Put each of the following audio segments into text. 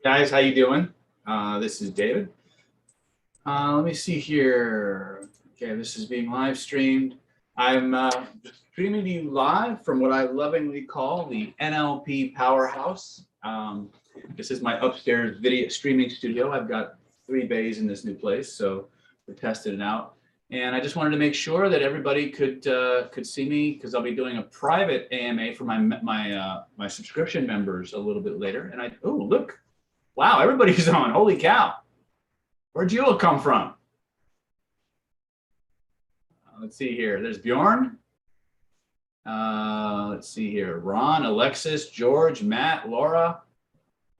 Guys, how you doing? This is David. Let me see here. Okay, this is being live streamed. I'm streaming to you live from what I lovingly call the NLP Powerhouse. This is my upstairs video streaming studio. I've got 3 bays in this new place, so we're testing it out. And I just wanted to make sure that everybody could see me, because I'll be doing a private AMA for my subscription members a little bit later. And oh, look. Wow, everybody's on. Holy cow. Where'd you all come from? Let's see here. There's Bjorn. Let's see here. Ron, Alexis, George, Matt, Laura.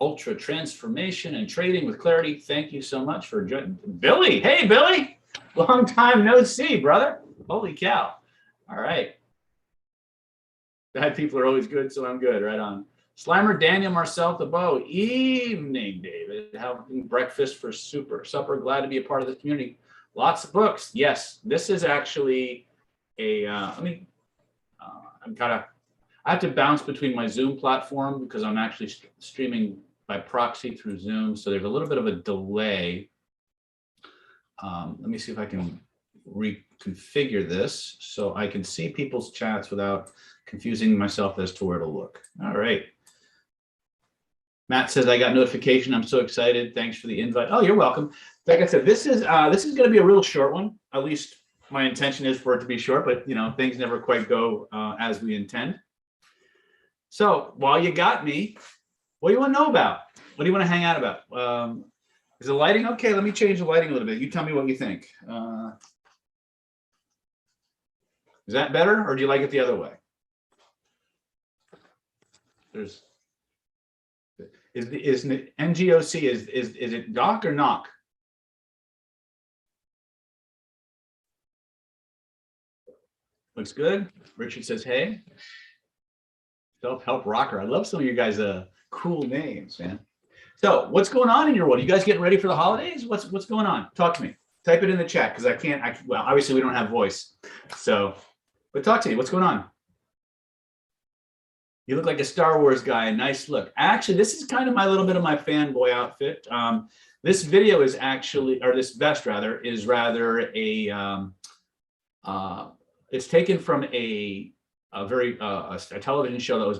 Ultra Transformation and Trading with Clarity. Thank you so much for joining. Billy. Hey, Billy. Long time no see, brother. Holy cow. All right. Bad people are always good, so I'm good. Right on. Slimer, Daniel, Marcel, Thébault. Evening, David. Having breakfast for supper. Glad to be a part of the community. Lots of books. Yes, this is actually a. I have to bounce between my Zoom platform because I'm actually streaming by proxy through Zoom, so there's a little bit of a delay. Let me see if I can reconfigure this so I can see people's chats without confusing myself as to where to look. All right. Matt says, I got notification. I'm so excited. Thanks for the invite. Oh, you're welcome. Like I said, this is going to be a real short one. At least my intention is for it to be short, but you know, things never quite go as we intend. So while you got me, what do you want to know about? What do you want to hang out about? Is the lighting okay? Let me change the lighting a little bit. You tell me what you think. Is that better, or do you like it the other way? Is NGOC, is it doc or knock? Looks good. Richard says, hey. Self-help rocker. I love some of you guys' cool names, man. So what's going on in your world? You guys getting ready for the holidays? What's going on? Talk to me. Type it in the chat, because well, obviously we don't have voice. So, but talk to me. What's going on? You look like a Star Wars guy. Nice look. Actually, this is kind of my little bit of my fanboy outfit. This video is actually, or this vest rather, is rather a, it's taken from a television show that was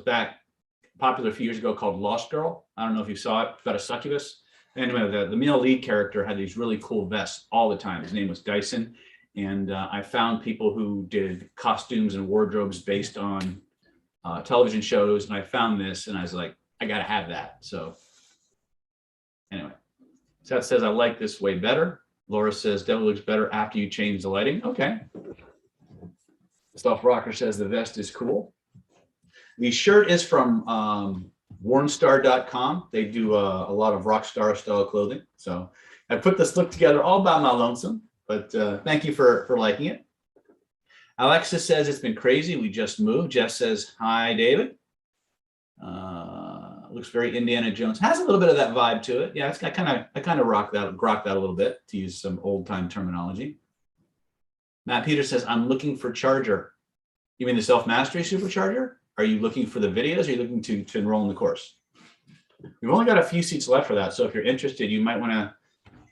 popular a few years ago called Lost Girl. I don't know if you saw it. It's about a succubus. Anyway, the male lead character had these really cool vests all the time. His name was Dyson. And I found people who did costumes and wardrobes based on television shows, and I found this and I was like, I gotta have that. So anyway, Seth says I like this way better. Laura says devil looks better after you change the lighting. Okay. Stuff Rocker says the vest is cool. The shirt is from warnstar.com. They do a lot of rock star style clothing. So I put this look together all by my lonesome, but thank you for liking it. Alexis says it's been crazy. We just moved. Jeff says, hi, David. Looks very Indiana Jones. Has a little bit of that vibe to it. Yeah, I kind of rock that a little bit, to use some old time terminology. Matt Peters says, I'm looking for charger. You mean the self-mastery supercharger? Are you looking for the videos? Or are you looking to enroll in the course? We've only got a few seats left for that. So if you're interested, you might want to,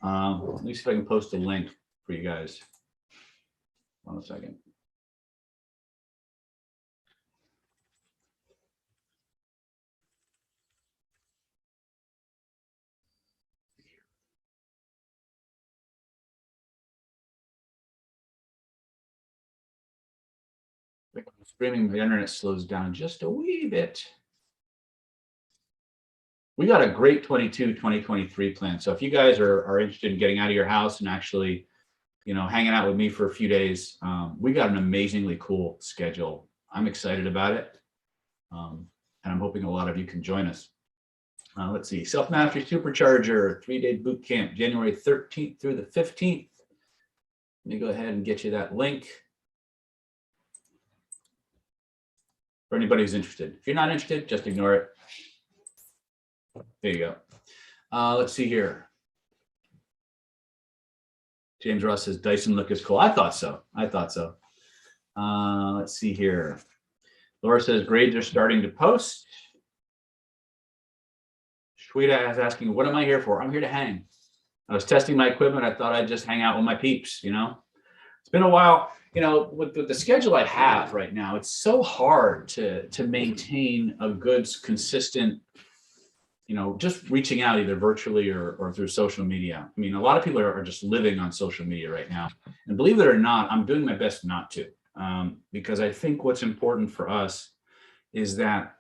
let me see if I can post a link for you guys. 1 second. Streaming, the internet slows down just a wee bit. We got a great 2023 plan. So if you guys are interested in getting out of your house and actually, you know, hanging out with me for a few days, we got an amazingly cool schedule. I'm excited about it. And I'm hoping a lot of you can join us. Let's see, Self-Mastery Supercharger, 3-day boot camp, January 13th through the 15th. Let me go ahead and get you that link for anybody who's interested. If you're not interested, just ignore it. There you go. Let's see here. James Ross says Dyson look is cool. I thought so. Let's see here. Laura says grades are starting to post. Shweta is asking, what am I here for? I'm here to hang. I was testing my equipment. I thought I'd just hang out with my peeps, you know? It's been a while, you know, with the schedule I have right now, it's so hard to maintain a good, consistent, you know, just reaching out either virtually or through social media. I mean, a lot of people are just living on social media right now. And believe it or not, I'm doing my best not to, because I think what's important for us is that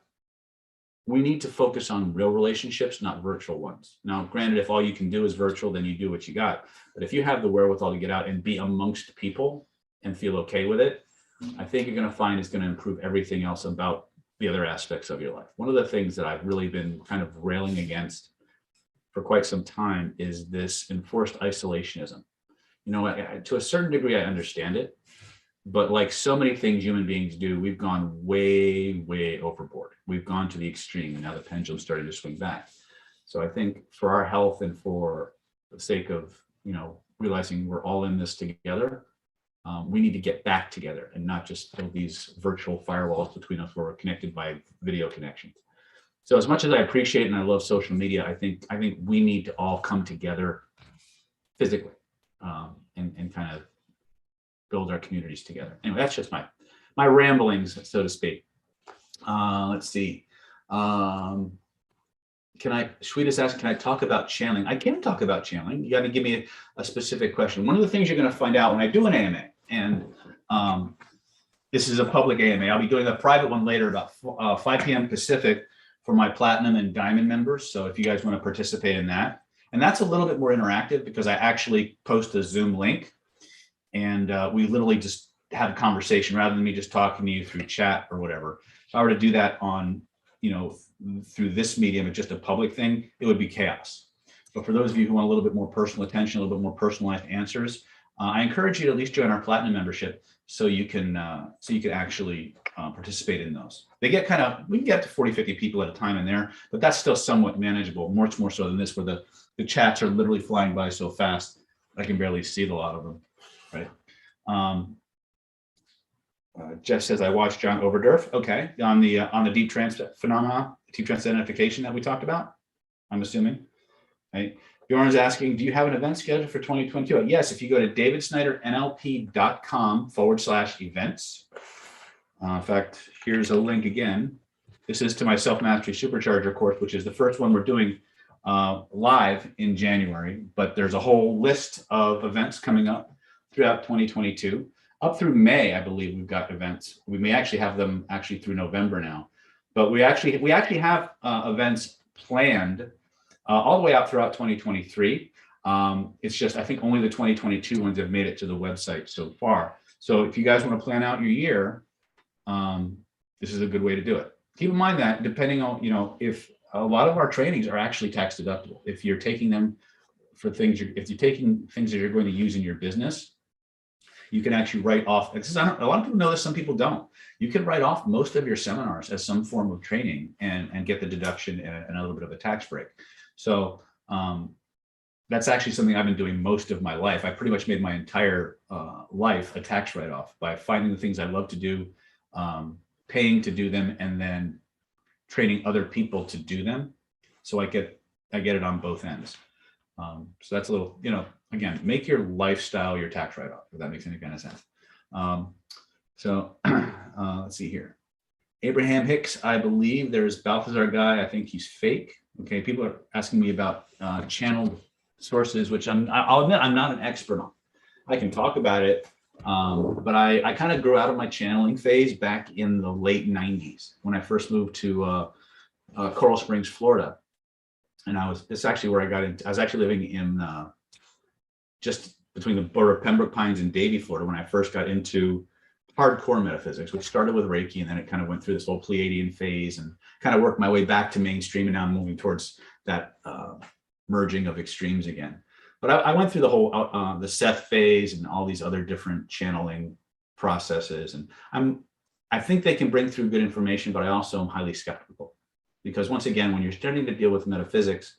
we need to focus on real relationships, not virtual ones. Now, granted, if all you can do is virtual, then you do what you got. But if you have the wherewithal to get out and be amongst people and feel okay with it, I think you're going to find it's going to improve everything else about the other aspects of your life. One of the things that I've really been kind of railing against for quite some time is this enforced isolationism. You know, to a certain degree, I understand it. But like so many things human beings do, we've gone way, way overboard. We've gone to the extreme, and now the pendulum's starting to swing back. So I think for our health and for the sake of, you know, realizing we're all in this together, we need to get back together and not just build these virtual firewalls between us where we're connected by video connections. So as much as I appreciate and I love social media, I think we need to all come together physically and kind of build our communities together. Anyway, that's just my ramblings, so to speak. Let's see. Shweta's asking, can I talk about channeling? I can talk about channeling. You got to give me a specific question. One of the things you're going to find out when I do an AMA, and this is a public AMA, I'll be doing a private one later about 5 p.m. Pacific for my platinum and diamond members. So if you guys want to participate in that, and that's a little bit more interactive because I actually post a Zoom link. And we literally just have a conversation rather than me just talking to you through chat or whatever. If I were to do that on, you know, through this medium, it's just a public thing, it would be chaos. But for those of you who want a little bit more personal attention, a little bit more personalized answers, I encourage you to at least join our platinum membership so you can actually participate in those. They get we can get up to 40, 50 people at a time in there, but that's still somewhat manageable, much more so than this, where the chats are literally flying by so fast, I can barely see a lot of them. Right. Jeff says, I watched John Overdurf. Okay. On the deep trance phenomena, deep trance identification that we talked about, I'm assuming. Right. Bjorn's asking, do you have an event scheduled for 2022? Yes. If you go to davidsnydernlp.com/events. In fact, here's a link again. This is to my Self-Mastery Supercharger course, which is the first one we're doing live in January, but there's a whole list of events coming up throughout 2022. Up through May, I believe we've got events. We may actually have them through November now, but we actually have events planned all the way out throughout 2023. It's just, I think only the 2022 ones have made it to the website so far. So if you guys want to plan out your year, this is a good way to do it. Keep in mind that depending on, you know, if a lot of our trainings are actually tax deductible, if you're taking them for things, if you're taking things that you're going to use in your business, you can actually write off. A lot of people know this, some people don't. You can write off most of your seminars as some form of training and get the deduction and a little bit of a tax break. So that's actually something I've been doing most of my life. I pretty much made my entire life a tax write-off by finding the things I love to do, paying to do them, and then training other people to do them. So I get it on both ends. So that's a little, you know, again, make your lifestyle your tax write-off, if that makes any kind of sense. Let's see here. Abraham Hicks, I believe there's Balthazar guy. I think he's fake. Okay, people are asking me about channeled sources, which I'll admit I'm not an expert on. I can talk about it, but I kind of grew out of my channeling phase back in the late 90s when I first moved to Coral Springs, Florida. And it's actually where I got into. I was actually living in just between the border of Pembroke Pines and Davie, Florida, when I first got into hardcore metaphysics, which started with Reiki, and then it kind of went through this whole Pleiadian phase and kind of worked my way back to mainstream, and now I'm moving towards that merging of extremes again. But I went through the whole the Seth phase and all these other different channeling processes, and I think they can bring through good information, but I also am highly skeptical. Because once again, when you're starting to deal with metaphysics,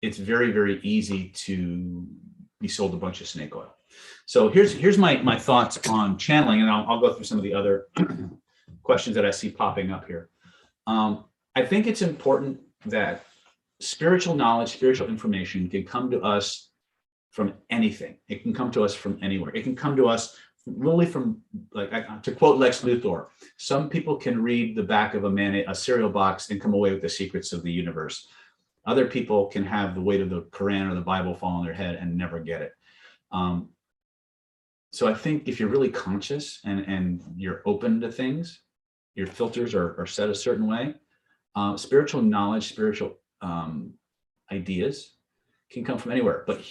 it's very, very easy to be sold a bunch of snake oil. So here's my thoughts on channeling, and I'll go through some of the other questions that I see popping up here. I think it's important that spiritual knowledge, spiritual information can come to us from anything. It can come to us from anywhere. It can come to us really from, like, to quote Lex Luthor, some people can read the back of a cereal box and come away with the secrets of the universe. Other people can have the weight of the Quran or the Bible fall on their head and never get it. So I think if you're really conscious and you're open to things, your filters are set a certain way. Spiritual knowledge, spiritual ideas can come from anywhere. But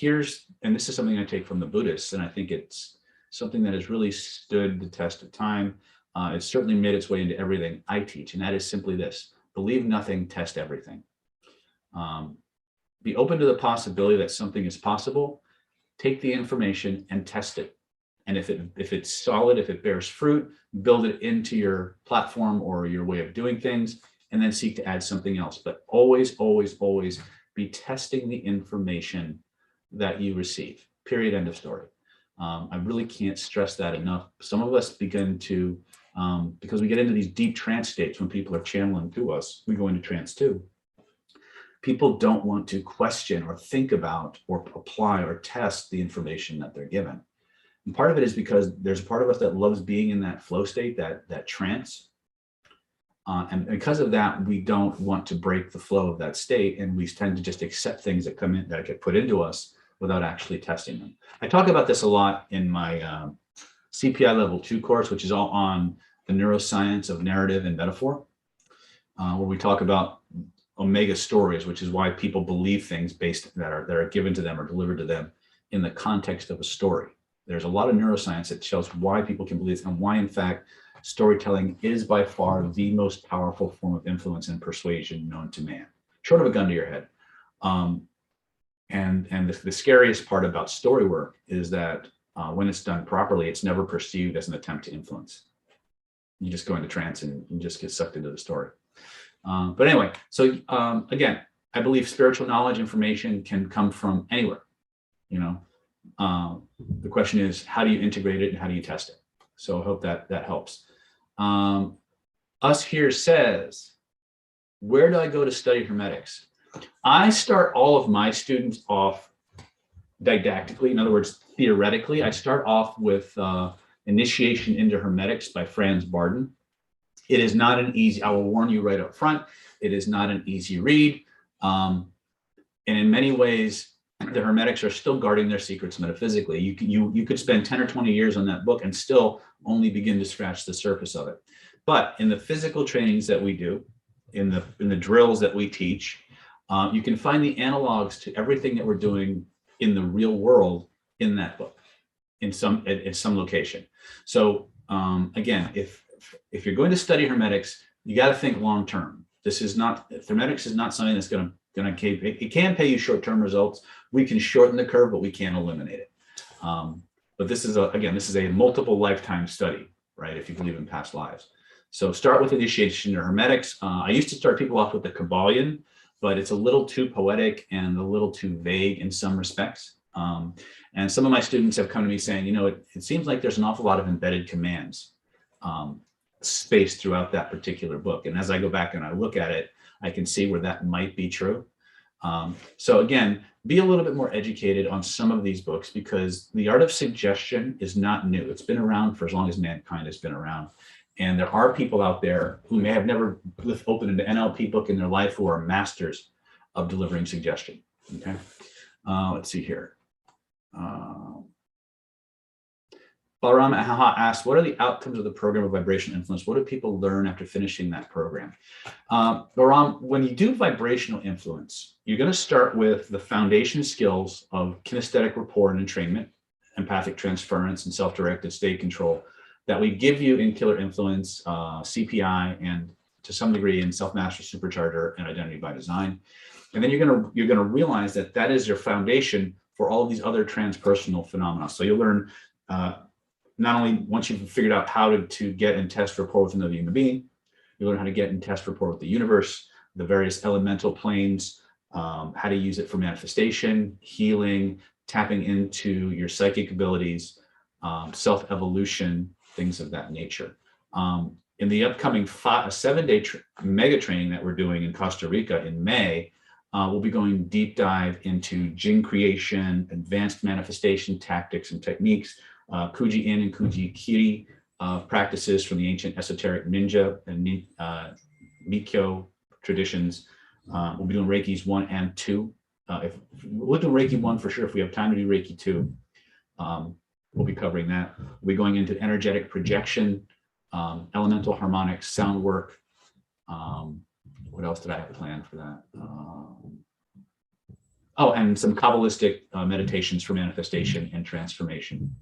and this is something I take from the Buddhists, and I think it's something that has really stood the test of time. It's certainly made its way into everything I teach, and that is simply this: believe nothing, test everything. Be open to the possibility that something is possible. Take the information and test it. And if it's solid, if it bears fruit, build it into your platform or your way of doing things, and then seek to add something else. But always, always, always be testing the information that you receive. Period. End of story. I really can't stress that enough. Some of us begin to, because we get into these deep trance states when people are channeling to us, we go into trance too. People don't want to question or think about or apply or test the information that they're given. And part of it is because there's a part of us that loves being in that flow state, that trance. And because of that, we don't want to break the flow of that state. And we tend to just accept things that come in, that get put into us without actually testing them. I talk about this a lot in my CPI Level 2 course, which is all on the neuroscience of narrative and metaphor, where we talk about omega stories, which is why people believe things that are given to them or delivered to them in the context of a story. There's a lot of neuroscience that shows why people can believe this and why, in fact, storytelling is by far the most powerful form of influence and persuasion known to man, short of a gun to your head. And the scariest part about story work is that when it's done properly, it's never perceived as an attempt to influence. You just go into trance and you just get sucked into the story. But anyway, so again, I believe spiritual knowledge, information can come from anywhere. The question is, how do you integrate it and how do you test it? So I hope that helps. Us Here says, where do I go to study hermetics? I start all of my students off didactically. In other words, theoretically, I start off with Initiation into Hermetics by Franz Barden. It is not an easy, I will warn you right up front, it is not an easy read. And in many ways, the Hermetics are still guarding their secrets metaphysically. You could spend 10 or 20 years on that book and still only begin to scratch the surface of it. But in the physical trainings that we do, in the drills that we teach, you can find the analogs to everything that we're doing in the real world in that book, in some location. So again, if you're going to study Hermetics, you got to think long term. Hermetics is not something that's going to keep. It can pay you short-term results. We can shorten the curve, but we can't eliminate it. But this is a multiple lifetime study, right? If you believe in past lives. So start with Initiation into Hermetics. I used to start people off with the Kabbalion, but it's a little too poetic and a little too vague in some respects. And some of my students have come to me saying, it seems like there's an awful lot of embedded commands spaced throughout that particular book. And as I go back and I look at it, I can see where that might be true. So again, be a little bit more educated on some of these books, because the art of suggestion is not new. It's been around for as long as mankind has been around. And there are people out there who may have never opened an NLP book in their life who are masters of delivering suggestion. Okay. Let's see here. Balaram asked, what are the outcomes of the program of vibrational influence? What do people learn after finishing that program? Balaram, when you do vibrational influence, you're going to start with the foundation skills of kinesthetic rapport and entrainment, empathic transference, and self-directed state control that we give you in Killer Influence, CPI, and to some degree in Self-Master Supercharger and Identity by Design. And then you're going to realize that is your foundation for all of these other transpersonal phenomena. So you'll learn not only once you've figured out how to get and test rapport with another human being, you learn how to get and test rapport with the universe, the various elemental planes, how to use it for manifestation, healing, tapping into your psychic abilities, self-evolution, things of that nature. in the upcoming 7-day mega training that we're doing in Costa Rica in May, we'll be going deep dive into jinn creation, advanced manifestation tactics and techniques, Kuji In and Kuji Kiri practices from the ancient esoteric ninja and Mikyo traditions. We'll be doing Reikis 1 and 2. We'll do Reiki 1 for sure. If we have time to do Reiki 2, we'll be covering that. We'll be going into energetic projection, elemental harmonics, sound work. What else did I have planned for that? Oh, and some Kabbalistic meditations for manifestation and transformation.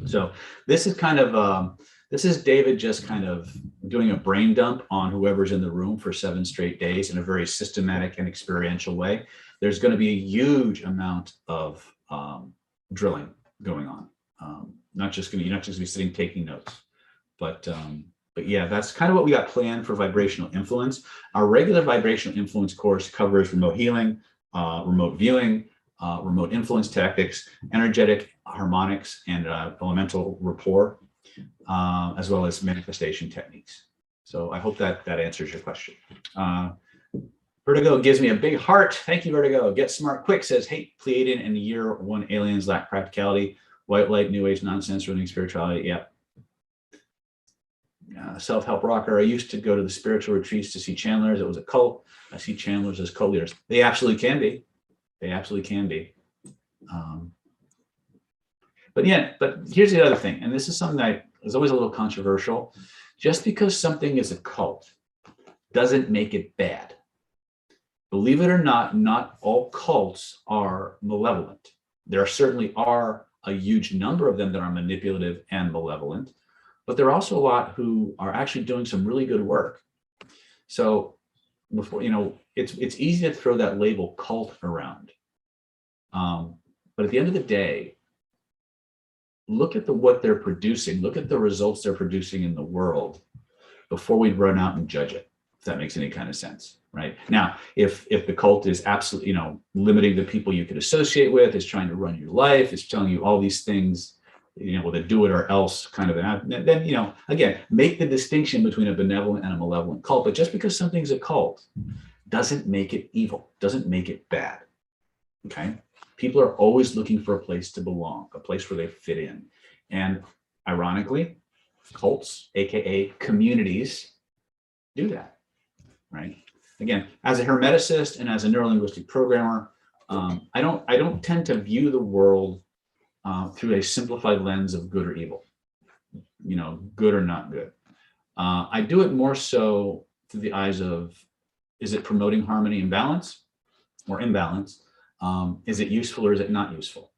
So this is kind of, this is David just kind of doing a brain dump on whoever's in the room for 7 straight days in a very systematic and experiential way. There's going to be a huge amount of drilling going on. You're not just going to be sitting taking notes, but yeah, that's kind of what we got planned for vibrational influence. Our regular vibrational influence course covers remote healing, remote viewing, remote influence tactics, energetic harmonics, and elemental rapport, as well as manifestation techniques. So I hope that answers your question. Vertigo gives me a big heart. Thank you, Vertigo. Get smart quick says, hey, Pleiadian and year 1 aliens lack practicality. White light, new age nonsense, ruining spirituality. Yep. Self-help rocker. I used to go to the spiritual retreats to see channelers. It was a cult. I see channelers as cult leaders. They absolutely can be. They absolutely can be. But here's the other thing, and this is something that is always a little controversial. Just because something is a cult doesn't make it bad. Believe it or not, not all cults are malevolent. There certainly are a huge number of them that are manipulative and malevolent, but there are also a lot who are actually doing some really good work. So before, it's easy to throw that label cult around. But at the end of the day, look at what they're producing, look at the results they're producing in the world before we run out and judge it, if that makes any kind of sense, right? Now, if the cult is absolutely, limiting the people you could associate with, is trying to run your life, is telling you all these things, with a do it or else kind of then, again, make the distinction between a benevolent and a malevolent cult. But just because something's a cult doesn't make it evil, doesn't make it bad, okay? People are always looking for a place to belong, a place where they fit in. And ironically, cults, AKA communities, do that, right? Again, as a hermeticist and as a neurolinguistic programmer, I don't tend to view the world through a simplified lens of good or evil, good or not good. I do it more so through the eyes of, is it promoting harmony and balance or imbalance? Is it useful or is it not useful?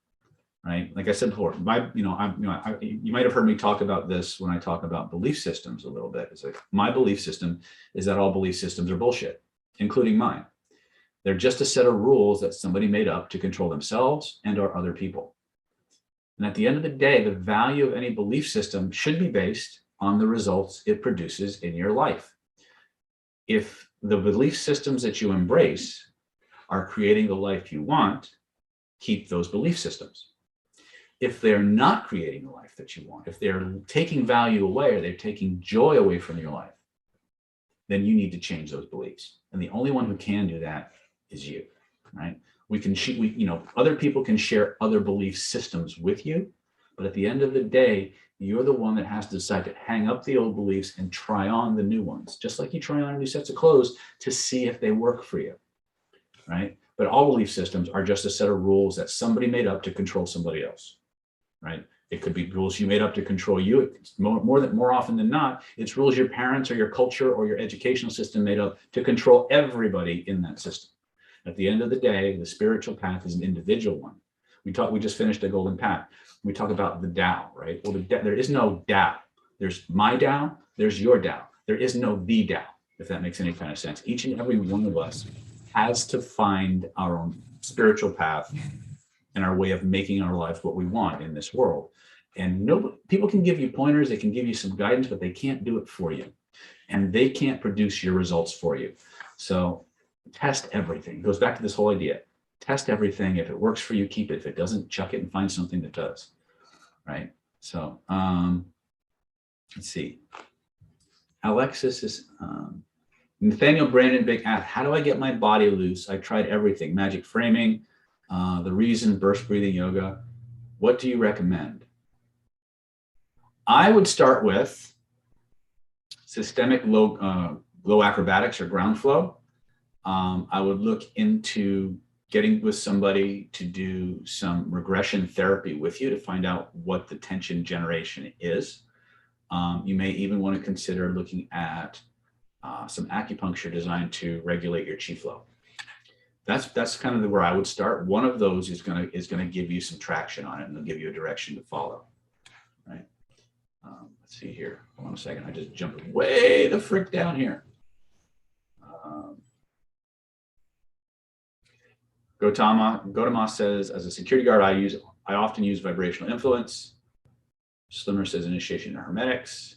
Right? Like I said before, you might have heard me talk about this when I talk about belief systems a little bit. It's like my belief system is that all belief systems are bullshit, including mine. They're just a set of rules that somebody made up to control themselves and or other people. And at the end of the day, the value of any belief system should be based on the results it produces in your life. If the belief systems that you embrace are creating the life you want, keep those belief systems. If they're not creating the life that you want, if they're taking value away or they're taking joy away from your life, then you need to change those beliefs. And the only one who can do that is you, right? Other people can share other belief systems with you, but at the end of the day, you're the one that has to decide to hang up the old beliefs and try on the new ones, just like you try on new sets of clothes to see if they work for you, right? But all belief systems are just a set of rules that somebody made up to control somebody else, right? It could be rules you made up to control you. More often than not, it's rules your parents or your culture or your educational system made up to control everybody in that system. At the end of the day, the spiritual path is an individual one. We just finished the Golden Path. We talk about the Tao, right? Well, there is no Tao. There's my Tao, there's your Tao. There is no the Tao, if that makes any kind of sense. Each and every one of us has to find our own spiritual path and our way of making our life what we want in this world. And people can give you pointers, they can give you some guidance, but they can't do it for you. And they can't produce your results for you. So test everything. It goes back to this whole idea. Test everything. If it works for you, keep it. If it doesn't, chuck it and find something that does. Right? So let's see. Alexis is, Nathaniel Brandon Big asked, how do I get my body loose? I tried everything, magic framing, the reason, burst breathing yoga. What do you recommend? I would start with systemic low acrobatics or ground flow. I would look into getting with somebody to do some regression therapy with you to find out what the tension generation is. You may even want to consider looking at some acupuncture designed to regulate your chi flow. That's kind of where I would start. One of those is gonna give you some traction on it, and they'll give you a direction to follow. Right? Let's see here. Hold on a second. I just jumped way the frick down here. Gotama says, as a security guard, I often use vibrational influence. Slimmer says initiation of hermetics.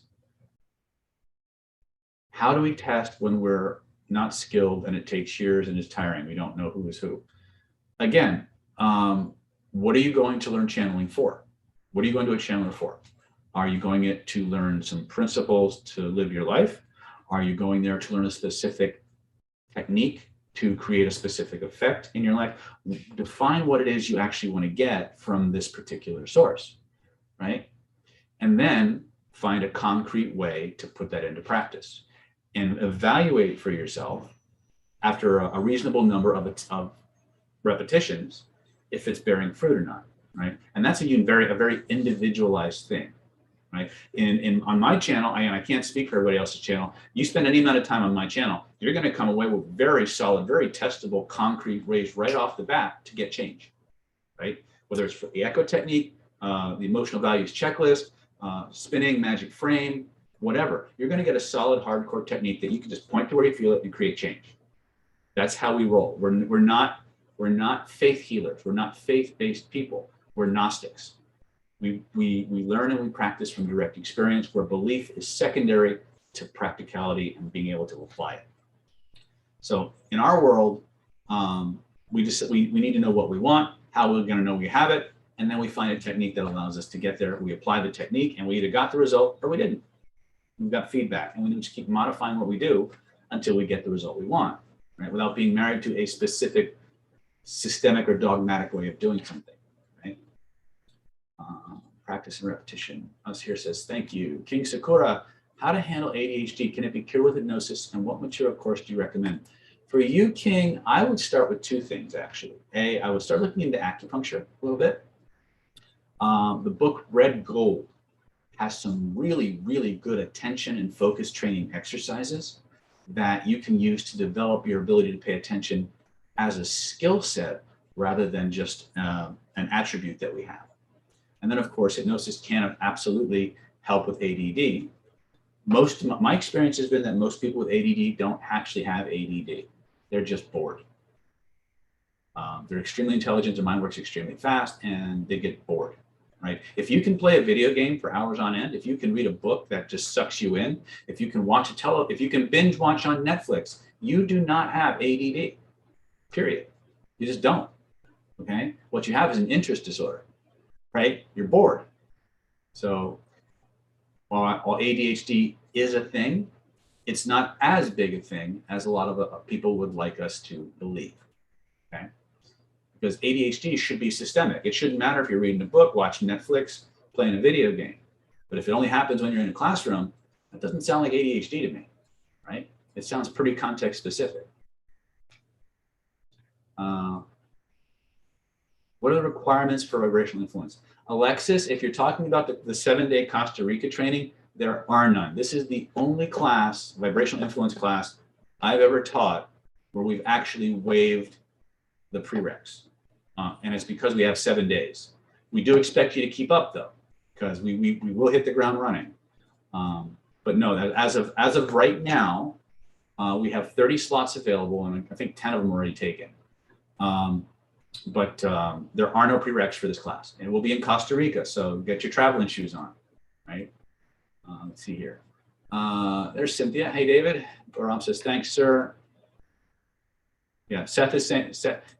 How do we test when we're not skilled and it takes years and is tiring? We don't know who is who. Again, what are you going to learn channeling for? What are you going to a channeler for? Are you going to learn some principles to live your life? Are you going there to learn a specific technique to create a specific effect in your life? Define what it is you actually want to get from this particular source, right? And then find a concrete way to put that into practice and evaluate for yourself after a reasonable number of repetitions if it's bearing fruit or not, right? And that's a very individualized thing, right? On my channel, I can't speak for everybody else's channel. You spend any amount of time on my channel, you're going to come away with very solid, very testable, concrete ways right off the bat to get change, right? Whether it's for the echo technique, the emotional values checklist, spinning, magic frame, whatever, you're going to get a solid, hardcore technique that you can just point to where you feel it and create change. That's how we roll. We're not faith healers. We're not faith-based people. We're Gnostics. We learn and we practice from direct experience, where belief is secondary to practicality and being able to apply it. So in our world, we need to know what we want, how we're going to know we have it, and then we find a technique that allows us to get there. We apply the technique, and we either got the result or we didn't. We've got feedback, and we just keep modifying what we do until we get the result we want, right? Without being married to a specific systemic or dogmatic way of doing something, right? Practice and repetition. Us here says, thank you. King Sakura, how to handle ADHD? Can it be cured with hypnosis? And what material course do you recommend? For you, King, I would start with two things, actually. I would start looking into acupuncture a little bit. The book Red Gold has some really, really good attention and focus training exercises that you can use to develop your ability to pay attention as a skill set rather than just an attribute that we have. And then, of course, hypnosis can absolutely help with ADD. My experience has been that most people with ADD don't actually have ADD. They're just bored. They're extremely intelligent, their mind works extremely fast, and they get bored. Right? If you can play a video game for hours on end, if you can read a book that just sucks you in, if you can if you can binge watch on Netflix, you do not have ADD, period. You just don't, okay? What you have is an interest disorder, right? You're bored. So while ADHD is a thing, it's not as big a thing as a lot of people would like us to believe, okay? Because ADHD should be systemic. It shouldn't matter if you're reading a book, watching Netflix, playing a video game. But if it only happens when you're in a classroom, that doesn't sound like ADHD to me, right? It sounds pretty context specific. What are the requirements for vibrational influence? Alexis, if you're talking about the 7-day Costa Rica training, there are none. This is the only class, vibrational influence class, I've ever taught where we've actually waived the prereqs. And it's because we have 7 days. We do expect you to keep up though, because we will hit the ground running. But no, as of right now, we have 30 slots available, and I think 10 of them are already taken. But there are no prereqs for this class, and we'll be in Costa Rica, so get your traveling shoes on, right? Let's see here. There's Cynthia. Hey, David. Baram says, thanks, sir. Yeah, Seth is saying,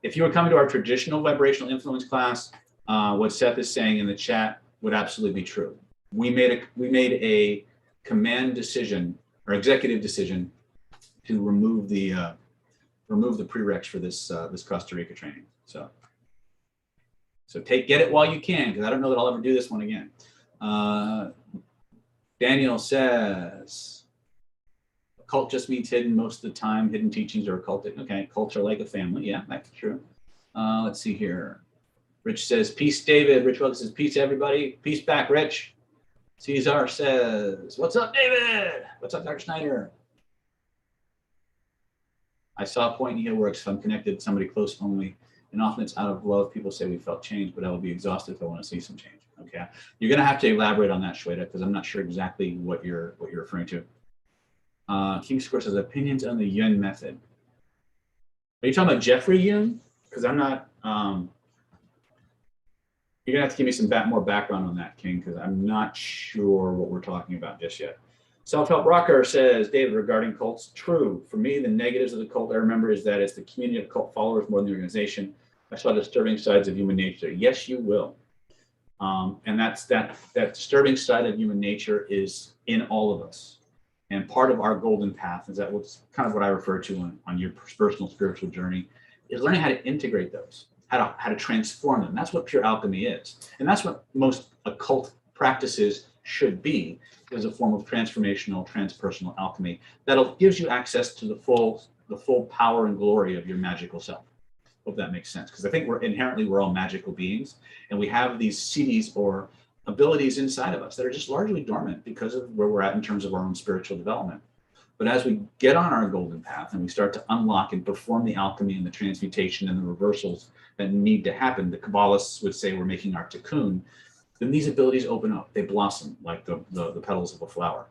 if you were coming to our traditional vibrational influence class, what Seth is saying in the chat would absolutely be true. We made a command decision or executive decision to remove the prereqs for this this Costa Rica training. So get it while you can, because I don't know that I'll ever do this one again. Daniel says, occult just means hidden most of the time. Hidden teachings are occultic. Okay, cults are like a family. Yeah, that's true. Let's see here. Rich says, peace, David. Rich Welker says, peace, everybody. Peace back, Rich. Cesar says, what's up, David? What's up, Dr. Snyder? I saw a point in here where if I'm connected to somebody close only, and often it's out of love. People say we felt change, but I will be exhausted if I want to see some change. Okay, you're going to have to elaborate on that, Shweta, because I'm not sure exactly what you're referring to. King Square says opinions on the Yun method. Are you talking about Jeffrey Yun? Because I'm not. You're gonna have to give me some more background on that, King, because I'm not sure what we're talking about just yet. Self-help rocker says, David, regarding cults, true. For me, the negatives of the cult I remember is that it's the community of cult followers more than the organization. I saw disturbing sides of human nature. Yes, you will. And that disturbing side of human nature is in all of us. And part of our golden path is that what's kind of what I refer to on your personal spiritual journey is learning how to integrate those, how to transform them. That's what pure alchemy is. And that's what most occult practices should be, is a form of transformational, transpersonal alchemy that gives you access to the full power and glory of your magical self. Hope that makes sense, because I think we're all magical beings, and we have these seeds or abilities inside of us that are just largely dormant because of where we're at in terms of our own spiritual development. But as we get on our golden path and we start to unlock and perform the alchemy and the transmutation and the reversals that need to happen, the Kabbalists would say we're making our cocoon, then these abilities open up, they blossom like the petals of a flower.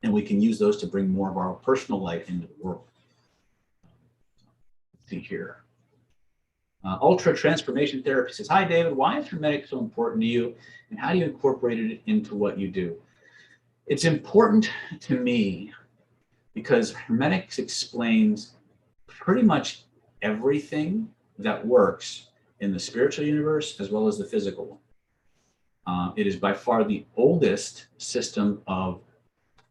And we can use those to bring more of our personal light into the world. Let's see here. Ultra Transformation Therapy says, hi, David, why is Hermetic so important to you? And how do you incorporate it into what you do? It's important to me because Hermetics explains pretty much everything that works in the spiritual universe as well as the physical one. It is by far the oldest system of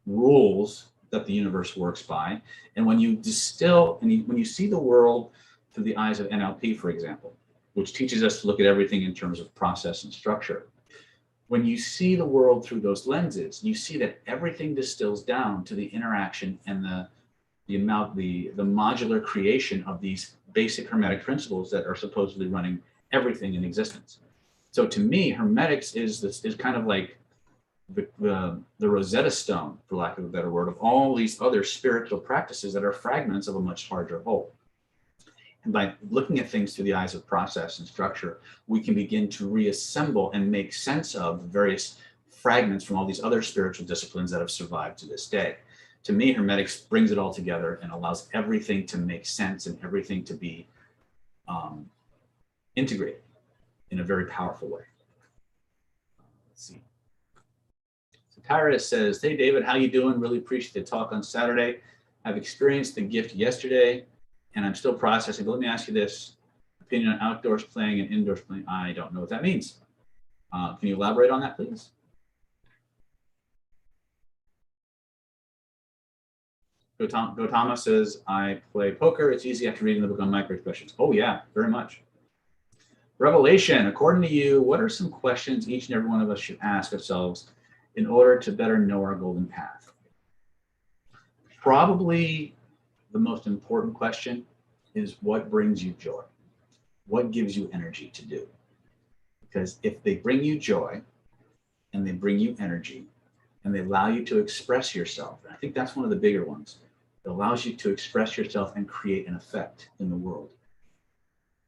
rules that the universe works by. And when you distill, and when you see the world through the eyes of NLP, for example, which teaches us to look at everything in terms of process and structure, when you see the world through those lenses, you see that everything distills down to the interaction and the modular creation of these basic Hermetic principles that are supposedly running everything in existence. So to me, Hermetics is kind of like the Rosetta Stone, for lack of a better word, of all these other spiritual practices that are fragments of a much larger whole. And by looking at things through the eyes of process and structure, we can begin to reassemble and make sense of various fragments from all these other spiritual disciplines that have survived to this day. To me, Hermetics brings it all together and allows everything to make sense and everything to be integrated in a very powerful way. Let's see. So Tyra says, hey, David, how you doing? Really appreciate the talk on Saturday. I've experienced the gift yesterday, and I'm still processing. But let me ask you this. Opinion on outdoors playing and indoors playing. I don't know what that means. Can you elaborate on that, please? Gotama says, I play poker. It's easy after reading the book on microexpressions. Oh, yeah, very much. Revelation, according to you, what are some questions each and every one of us should ask ourselves in order to better know our golden path? Probably the most important question is what brings you joy? What gives you energy to do? Because if they bring you joy and they bring you energy and they allow you to express yourself, and I think that's one of the bigger ones, it allows you to express yourself and create an effect in the world,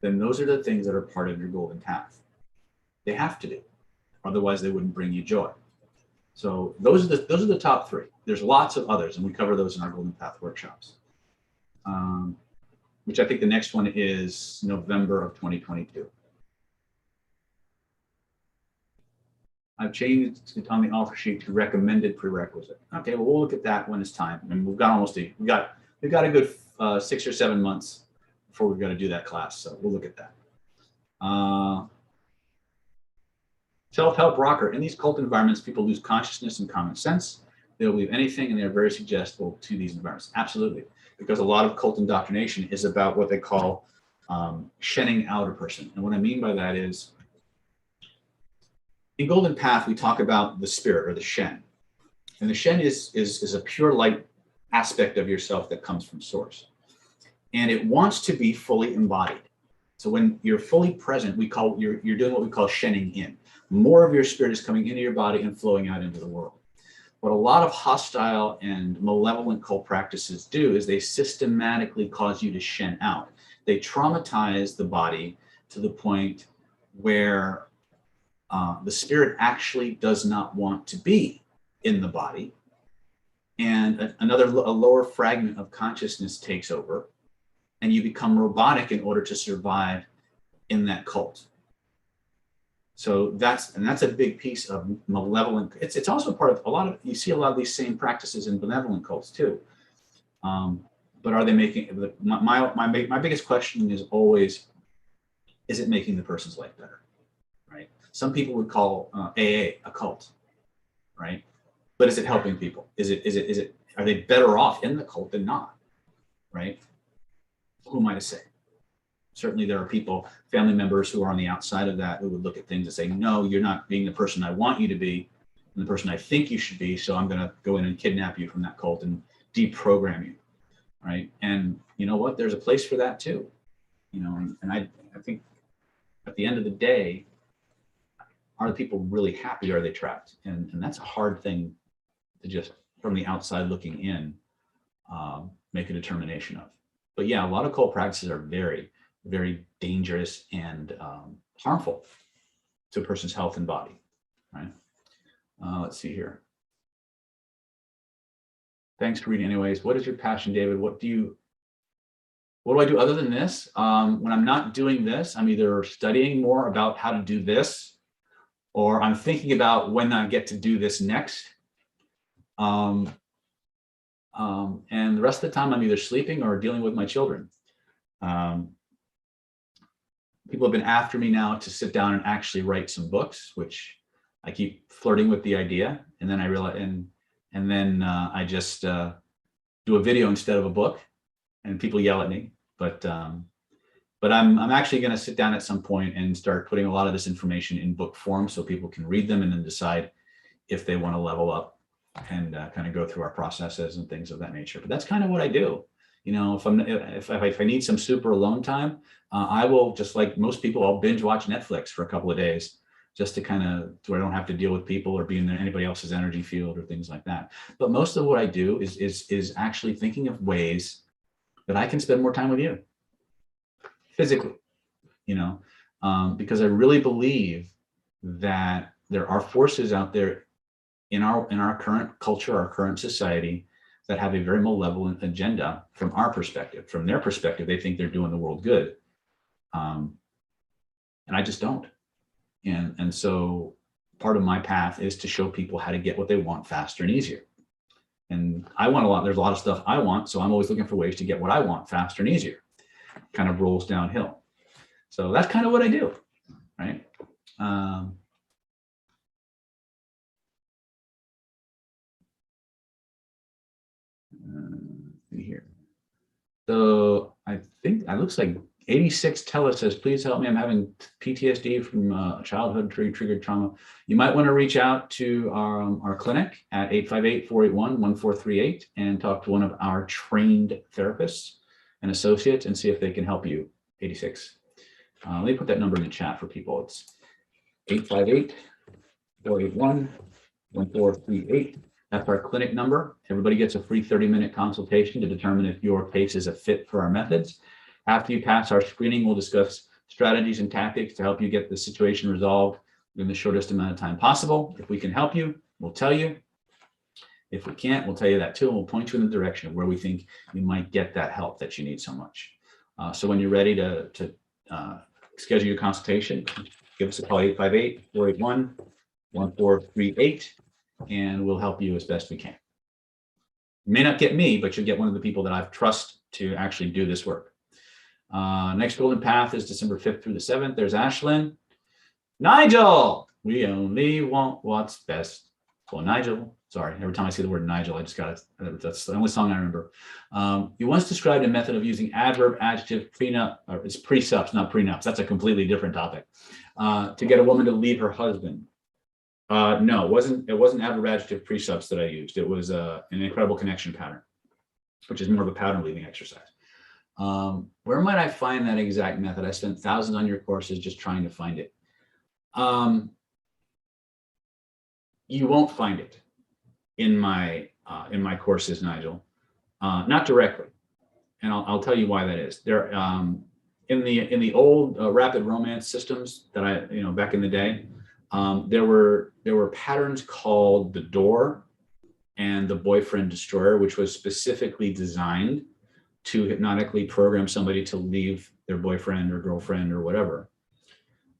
then those are the things that are part of your golden path. They have to do, otherwise they wouldn't bring you joy. So those are the top three. There's lots of others, and we cover those in our golden path workshops, which I think the next one is November of 2022. I've changed on the offer sheet to recommended prerequisite. Okay, well, we'll look at that when it's time. I mean, we've got a good 6 or 7 months before we've got to do that class, so we'll look at that. Self-help rocker. In these cult environments, people lose consciousness and common sense. They'll believe anything, and they're very suggestible to these environments. Absolutely, because a lot of cult indoctrination is about what they call shenning out a person. And what I mean by that is, in Golden Path, we talk about the spirit or the Shen. And the Shen is a pure light aspect of yourself that comes from source. And it wants to be fully embodied. So when you're fully present, you're doing what we call shenning in. More of your spirit is coming into your body and flowing out into the world. What a lot of hostile and malevolent cult practices do is they systematically cause you to shen out. They traumatize the body to the point where the spirit actually does not want to be in the body. And a lower fragment of consciousness takes over, and you become robotic in order to survive in that cult. So that's a big piece of malevolent. It's also part of you see a lot of these same practices in benevolent cults too. But are they making, my biggest question is always, is it making the person's life better, right? Some people would call AA a cult, right? But is it helping people? Are they better off in the cult than not, right? Who am I to say? Certainly there are people, family members who are on the outside of that, who would look at things and say, no, you're not being the person I want you to be, and the person I think you should be, so I'm going to go in and kidnap you from that cult and deprogram you, right? And you know what? There's a place for that too, you know, and I think at the end of the day, are the people really happy, or are they trapped? And that's a hard thing to just, from the outside looking in, make a determination of. But yeah, a lot of cult practices are very, very dangerous and harmful to a person's health and body, right? Let's see here. Thanks for reading anyways. What is your passion, David? What do I do other than this? When I'm not doing this, I'm either studying more about how to do this, or I'm thinking about when I get to do this next. And the rest of the time I'm either sleeping or dealing with my children. People have been after me now to sit down and actually write some books, which I keep flirting with the idea. And then I realize, and then I just do a video instead of a book, and people yell at me. But I'm actually going to sit down at some point and start putting a lot of this information in book form so people can read them and then decide if they want to level up and kind of go through our processes and things of that nature. But that's kind of what I do. You know, if I need some super alone time, I will, just like most people, I'll binge watch Netflix for a couple of days just to kind of, where I don't have to deal with people or be in anybody else's energy field or things like that. But most of what I do is actually thinking of ways that I can spend more time with you physically, you know, because I really believe that there are forces out there in our current culture, our current society, that have a very malevolent agenda from our perspective. From their perspective, they think they're doing the world good. And I just don't. And so part of my path is to show people how to get what they want faster and easier. And there's a lot of stuff I want, so I'm always looking for ways to get what I want faster and easier. Kind of rolls downhill. So that's kind of what I do, right? Here. So I think it looks like 86 Tella says, please help me. I'm having PTSD from childhood triggered trauma. You might want to reach out to our clinic at 858-481-1438 and talk to one of our trained therapists and associates and see if they can help you. 86. Let me put that number in the chat for people. It's 858-481-1438. That's our clinic number. Everybody gets a free 30-minute consultation to determine if your case is a fit for our methods. After you pass our screening, we'll discuss strategies and tactics to help you get the situation resolved in the shortest amount of time possible. If we can help you, we'll tell you. If we can't, we'll tell you that too, and we'll point you in the direction of where we think you might get that help that you need so much. So when you're ready to schedule your consultation, give us a call, 858-481-1438. And we'll help you as best we can. You may not get me, but you'll get one of the people that I trust to actually do this work. Next Golden Path is December 5th through the 7th. There's Ashlyn. Nigel, we only want what's best for Nigel. Sorry, every time I see the word Nigel, I just got it. That's the only song I remember. You once described a method of using adverb, adjective, prenup, or it's presups, not prenups. That's a completely different topic. To get a woman to leave her husband. No, it wasn't adverb, adjective, presups that I used. It was an incredible connection pattern, which is more of a pattern leaving exercise. Where might I find that exact method? I spent thousands on your courses just trying to find it. You won't find it in my courses, Nigel, not directly, and I'll tell you why that is. There, in the old rapid romance systems that I back in the day, there were patterns called the door and the boyfriend destroyer, which was specifically designed to hypnotically program somebody to leave their boyfriend or girlfriend or whatever.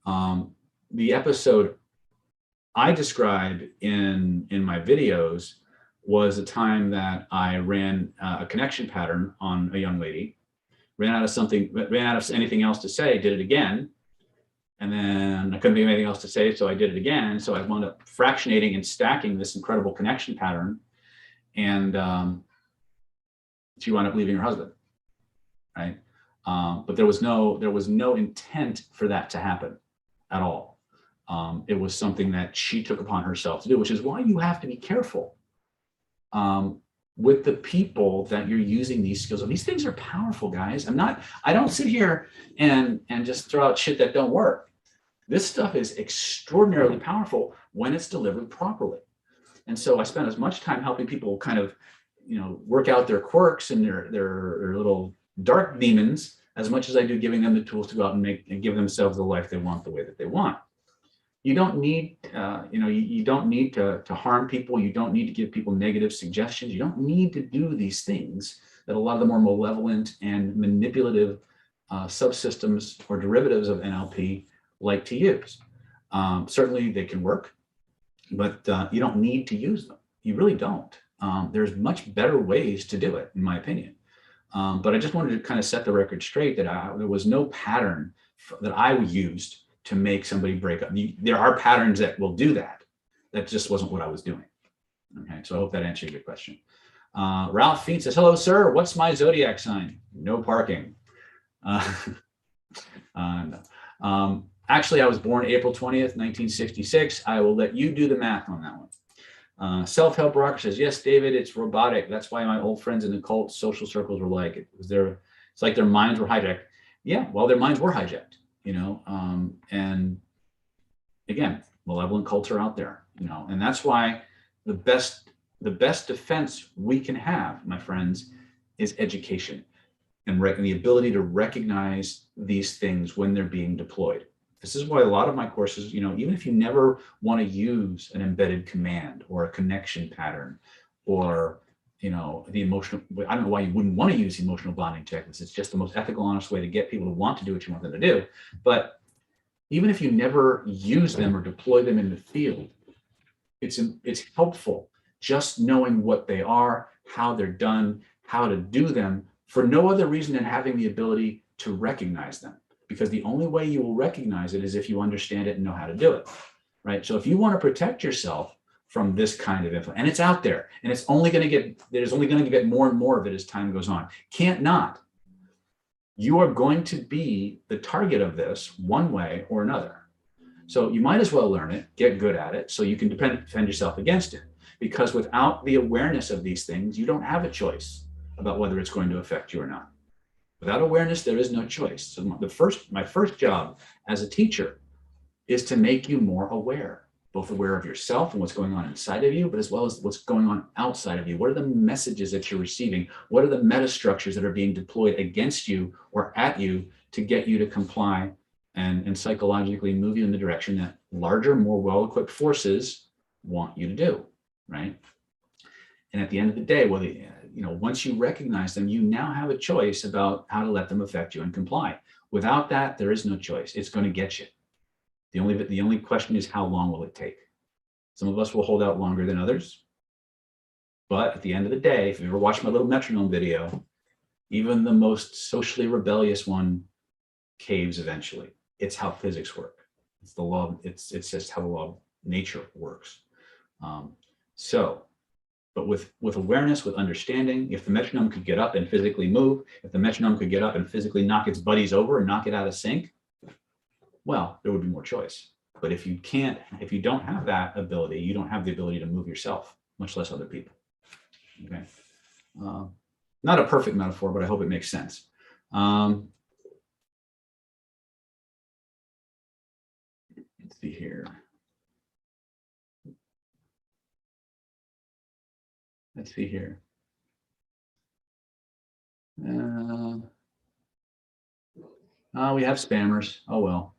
The episode I describe in my videos was a time that I ran a connection pattern on a young lady, ran out of anything else to say, did it again, and then I couldn't think of anything else to say, so I did it again. So I wound up fractionating and stacking this incredible connection pattern, and she wound up leaving her husband, right? But there was no intent for that to happen at all. It was something that she took upon herself to do, which is why you have to be careful with the people that you're using these skills on. These things are powerful, guys. I don't sit here and just throw out shit that don't work. This stuff is extraordinarily powerful when it's delivered properly. And so I spent as much time helping people kind of, work out their quirks and their little dark demons as much as I do giving them the tools to go out and give themselves the life they want the way that they want. You don't need, you don't need to harm people. You don't need to give people negative suggestions. You don't need to do these things that a lot of the more malevolent and manipulative subsystems or derivatives of NLP like to use. Certainly they can work, but you don't need to use them. You really don't. There's much better ways to do it, in my opinion. But I just wanted to kind of set the record straight that there was no pattern that I used to make somebody break up. There are patterns that will do that. That just wasn't what I was doing. Okay, so I hope that answered your question. Ralph Fiend says, hello, sir. What's my zodiac sign? No parking. No. Actually, I was born April 20th, 1966. I will let you do the math on that one. Self-help rocker says, yes, David, it's robotic. That's why my old friends in the cult social circles were like, it's like their minds were hijacked. Yeah, well, their minds were hijacked. And again, malevolent cults are out there, and that's why the best defense we can have, my friends, is education and the ability to recognize these things when they're being deployed. This is why a lot of my courses, even if you never want to use an embedded command or a connection pattern or the emotional, I don't know why you wouldn't want to use emotional bonding techniques. It's just the most ethical, honest way to get people to want to do what you want them to do. But even if you never use them or deploy them in the field, it's helpful just knowing what they are, how they're done, how to do them, for no other reason than having the ability to recognize them. Because the only way you will recognize it is if you understand it and know how to do it, right? So if you want to protect yourself from this kind of info, and it's out there, and there's only going to get more and more of it as time goes on. Can't not. You are going to be the target of this one way or another. So you might as well learn it, get good at it, so you can defend yourself against it. Because without the awareness of these things, you don't have a choice about whether it's going to affect you or not. Without awareness, there is no choice. So my first job as a teacher is to make you more aware. Both aware of yourself and what's going on inside of you, but as well as what's going on outside of you. What are the messages that you're receiving? What are the metastructures that are being deployed against you or at you to get you to comply and psychologically move you in the direction that larger, more well-equipped forces want you to do, right? And at the end of the day, once you recognize them, you now have a choice about how to let them affect you and comply. Without that, there is no choice. It's going to get you. The only question is, how long will it take? Some of us will hold out longer than others. But at the end of the day, if you ever watched my little metronome video, even the most socially rebellious one caves eventually. It's how physics work. It's the law. It's just how the law of nature works. So but with awareness, with understanding. If the metronome could get up and physically move, if the metronome could get up and physically knock its buddies over and knock it out of sync, well, there would be more choice. But if you can't, if you don't have that ability, you don't have the ability to move yourself, much less other people. Okay. Not a perfect metaphor, but I hope it makes sense. Let's see here. Let's see here. We have spammers. Oh, well.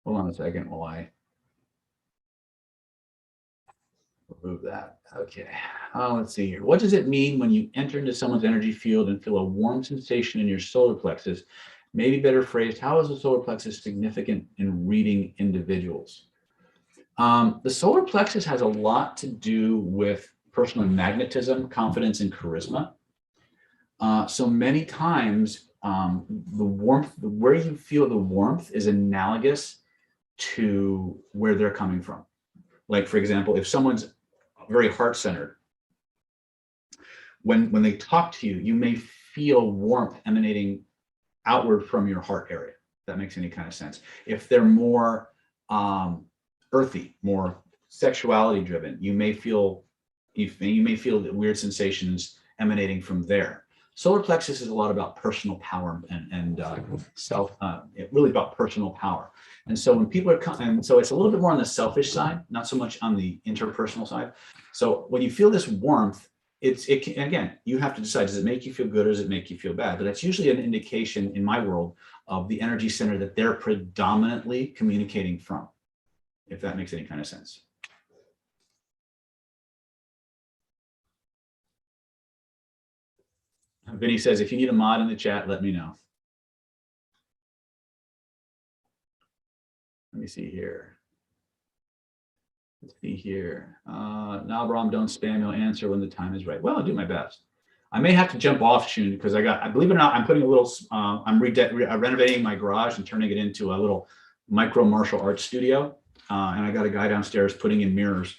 Hold on a second while I remove that. Okay. Let's see here. What does it mean when you enter into someone's energy field and feel a warm sensation in your solar plexus? Maybe better phrased, how is the solar plexus significant in reading individuals? The solar plexus has a lot to do with personal magnetism, confidence, and charisma. So many times, the warmth, where you feel the warmth is analogous to where they're coming from. Like, for example, if someone's very heart-centered, when they talk to you, you may feel warmth emanating outward from your heart area. If that makes any kind of sense. If they're more earthy, more sexuality driven, you may feel weird sensations emanating from there. Solar plexus is a lot about personal power and really about personal power. And so when people are coming, so it's a little bit more on the selfish side, not so much on the interpersonal side. So when you feel this warmth, again, you have to decide, does it make you feel good or does it make you feel bad? But that's usually an indication in my world of the energy center that they're predominantly communicating from, if that makes any kind of sense. Vinny says, if you need a mod in the chat, let me know. Let me see here. Let's see here. Now, Brom, don't spam. You'll answer when the time is right. Well, I'll do my best. I may have to jump off soon because I believe it or not, I'm putting a little, I'm renovating my garage and turning it into a little micro martial arts studio. And I got a guy downstairs putting in mirrors.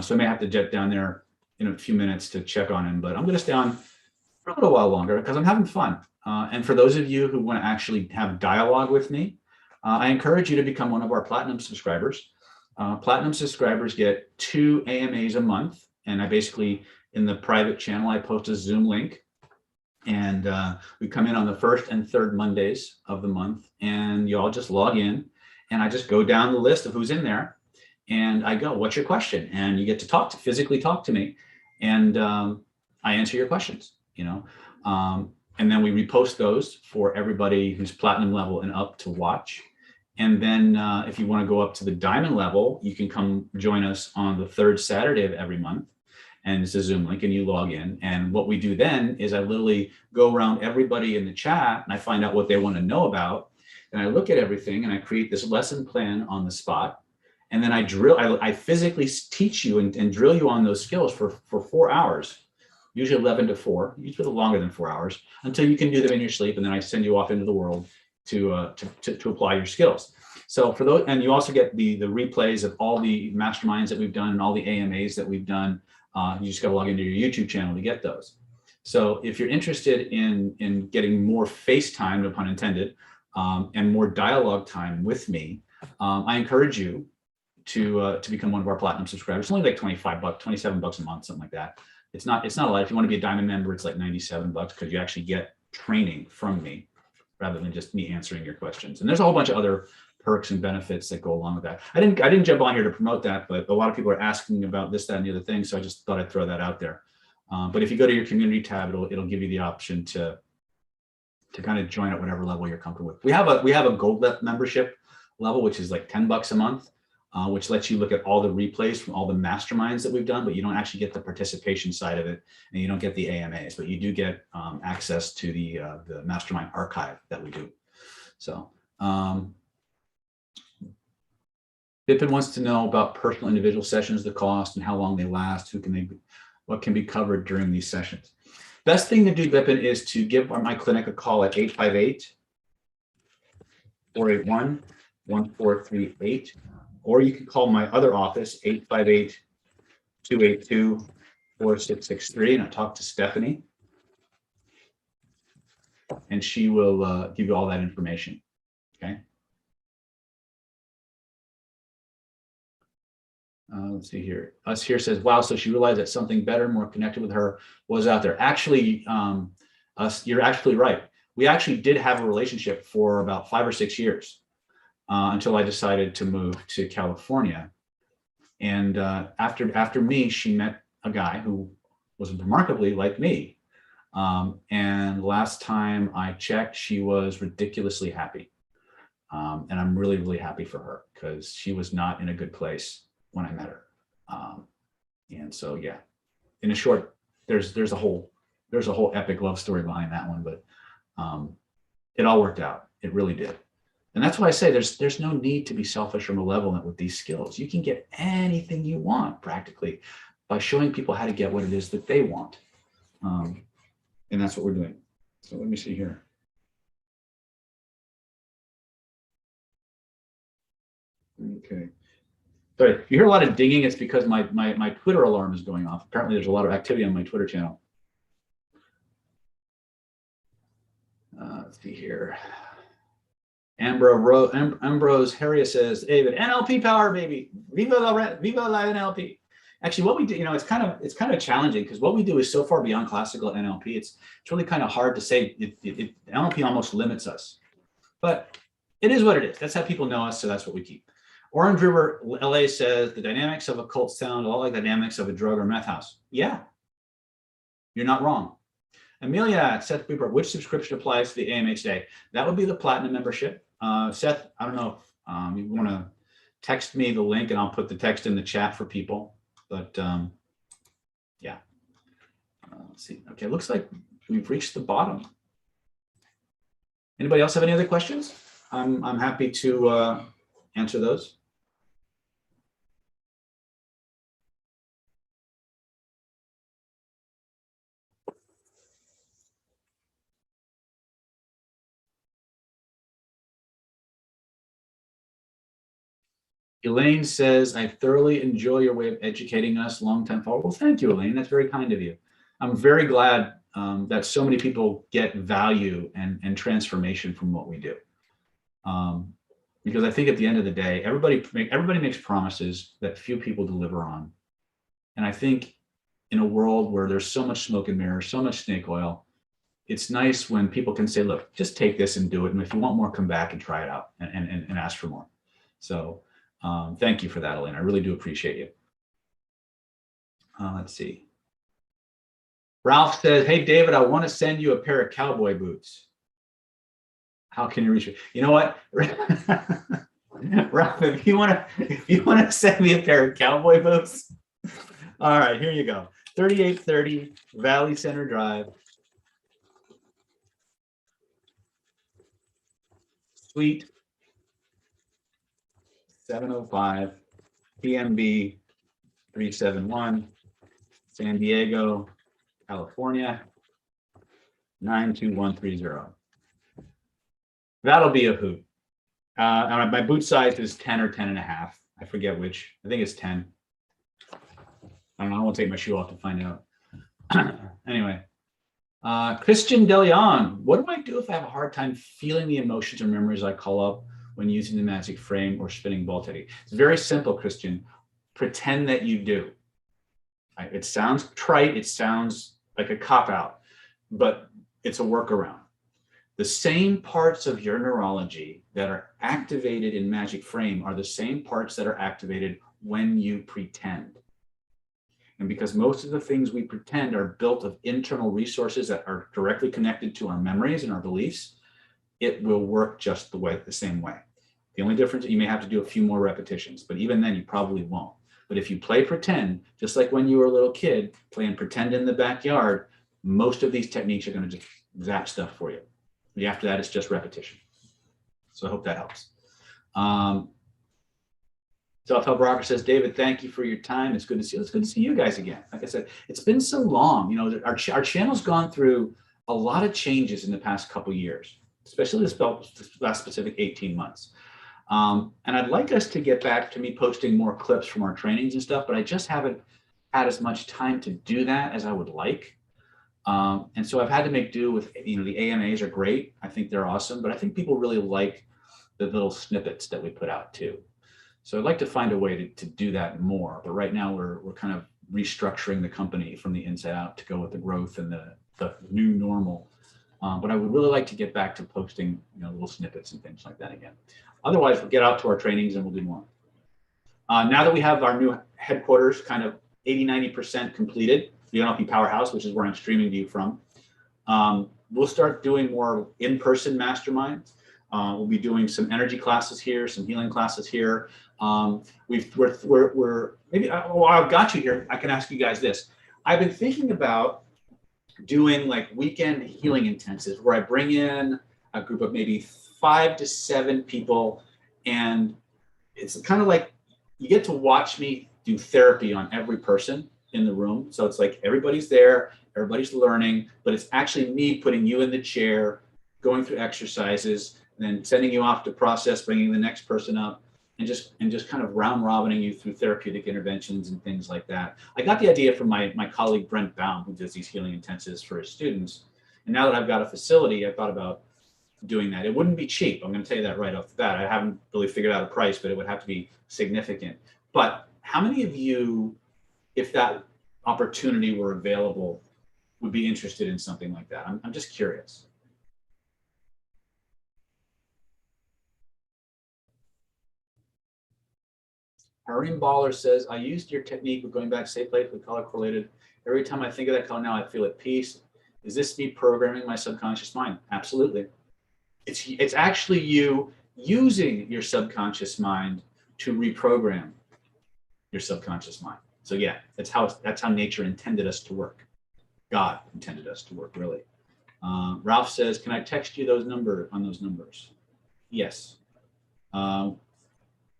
So I may have to jet down there in a few minutes to check on him, but I'm going to stay on for a little while longer because I'm having fun. And for those of you who want to actually have dialogue with me, I encourage you to become one of our platinum subscribers. Platinum subscribers get 2 AMAs a month. And I basically, in the private channel, I post a Zoom link. And we come in on the first and third Mondays of the month. And you all just log in. And I just go down the list of who's in there. And I go, what's your question? And you get to physically talk to me. And I answer your questions, you know. And then we repost those for everybody who's platinum level and up to watch. And then if you want to go up to the diamond level, you can come join us on the third Saturday of every month. And it's a Zoom link and you log in. And what we do then is I literally go around everybody in the chat and I find out what they want to know about. And I look at everything and I create this lesson plan on the spot. And then I physically teach you and drill you on those skills for 4 hours, usually 11 to 4, usually longer than 4 hours, until you can do them in your sleep. And then I send you off into the world to apply your skills. So for those, and you also get the replays of all the masterminds that we've done and all the AMAs that we've done. You just got to log into your YouTube channel to get those. So if you're interested in getting more face time, no pun intended, and more dialogue time with me, I encourage you to become one of our platinum subscribers. It's only like 25 bucks, 27 bucks a month, something like that. It's not a lot. If you want to be a diamond member, it's like 97 bucks because you actually get training from me rather than just me answering your questions. And there's a whole bunch of other perks and benefits that go along with that. I didn't jump on here to promote that, but a lot of people are asking about this, that, and the other thing. So I just thought I'd throw that out there. But if you go to your community tab, it'll give you the option to kind of join at whatever level you're comfortable with. We have a gold membership level, which is like 10 bucks a month, which lets you look at all the replays from all the masterminds that we've done, but you don't actually get the participation side of it, and you don't get the AMAs, but you do get access to the mastermind archive that we do. So Bipin wants to know about personal individual sessions, the cost and how long they last, what can be covered during these sessions. Best thing to do, Bipin, is to give my clinic a call at 858-481-9700. 1438, or you can call my other office, 858-282-4663, and I'll talk to Stephanie, and she will give you all that information, okay? Let's see here. Us here says, wow, so she realized that something better, more connected with her was out there. Actually, you're actually right. We actually did have a relationship for about 5 or 6 years until I decided to move to California. And after me, she met a guy who was remarkably like me. And last time I checked, she was ridiculously happy. And I'm really, really happy for her because she was not in a good place when I met her. And so, yeah, in a short, there's a whole epic love story behind that one, but it all worked out. It really did. And that's why I say there's no need to be selfish or malevolent with these skills. You can get anything you want practically by showing people how to get what it is that they want. And that's what we're doing. So let me see here. Okay. Sorry, if you hear a lot of dinging, it's because my Twitter alarm is going off. Apparently there's a lot of activity on my Twitter channel. Let's see here. Ambrose Harriet says, David, NLP power, baby. Viva la NLP. Actually, what we do, it's kind of challenging because what we do is so far beyond classical NLP. It's really kind of hard to say. NLP almost limits us, but it is what it is. That's how people know us, so that's what we keep. Orange River LA says the dynamics of a cult sound a lot like the dynamics of a drug or meth house. Yeah, you're not wrong. Amelia, Seth Bieber, which subscription applies to the AMA today? That would be the platinum membership. Seth, I don't know if you want to text me the link and I'll put the text in the chat for people. But yeah, let's see. Okay, looks like we've reached the bottom. Anybody else have any other questions? I'm happy to answer those. Elaine says, I thoroughly enjoy your way of educating us, long-time follower. Well, thank you, Elaine. That's very kind of you. I'm very glad that so many people get value and transformation from what we do. Because I think at the end of the day, everybody makes promises that few people deliver on. And I think in a world where there's so much smoke and mirrors, so much snake oil, it's nice when people can say, look, just take this and do it. And if you want more, come back and try it out and ask for more. So thank you for that, Elaine. I really do appreciate you. Let's see. Ralph says, hey, David, I want to send you a pair of cowboy boots. How can you reach me? You know what? Ralph, if you want to send me a pair of cowboy boots, all right, here you go. 3830 Valley Center Drive. Suite 705, PMB 371, San Diego, California, 92130. That'll be a hoot. My boot size is 10 or 10 and a half. I forget which. I think it's 10. I don't know. I won't take my shoe off to find out. Anyway, Christian DeLeon, what do I do if I have a hard time feeling the emotions or memories I call up when using the magic frame or spinning ball technique? It's very simple, Christian. Pretend that you do. Right? It sounds trite. It sounds like a cop-out, but it's a workaround. The same parts of your neurology that are activated in magic frame are the same parts that are activated when you pretend. And because most of the things we pretend are built of internal resources that are directly connected to our memories and our beliefs, it will work just the same way. The only difference is you may have to do a few more repetitions, but even then you probably won't. But if you play pretend, just like when you were a little kid playing pretend in the backyard, most of these techniques are going to just zap stuff for you. After that, it's just repetition. So I hope that helps. Self-Help Rocker says, David, thank you for your time. It's good to see you. It's good to see you guys again. Like I said, it's been so long. Our channel's gone through a lot of changes in the past couple of years, especially this last specific 18 months. And I'd like us to get back to me posting more clips from our trainings and stuff, but I just haven't had as much time to do that as I would like. And so I've had to make do with, the AMAs are great. I think they're awesome, but I think people really like the little snippets that we put out too. So I'd like to find a way to do that more. But right now we're kind of restructuring the company from the inside out to go with the growth and the new normal. But I would really like to get back to posting, little snippets and things like that again. Otherwise, we'll get out to our trainings and we'll do more. Now that we have our new headquarters kind of 80–90% completed, the NLP Powerhouse, which is where I'm streaming to you from, we'll start doing more in-person masterminds. We'll be doing some energy classes here, some healing classes here. We're maybe, while I've got you here, I can ask you guys this. I've been thinking about doing like weekend healing intensives where I bring in a group of maybe 5 to 7 people, and it's kind of like you get to watch me do therapy on every person in the room. So it's like everybody's there, everybody's learning, but it's actually me putting you in the chair, going through exercises, and then sending you off to process, bringing the next person up, and just kind of round robining you through therapeutic interventions and things like that. I got the idea from my colleague Brent Baum, who does these healing intensives for his students. And now that I've got a facility, I thought about doing that. It wouldn't be cheap. I'm going to tell you that right off the bat. I haven't really figured out a price, but it would have to be significant. But how many of you, if that opportunity were available, would be interested in something like that? I'm just curious. Harim Baller says, I used your technique of going back safe place with color correlated. Every time I think of that color now, I feel at peace. Is this me programming my subconscious mind? Absolutely. It's actually you using your subconscious mind to reprogram your subconscious mind. So yeah, that's how nature intended us to work. God intended us to work, really. Ralph says, can I text you those numbers? Yes.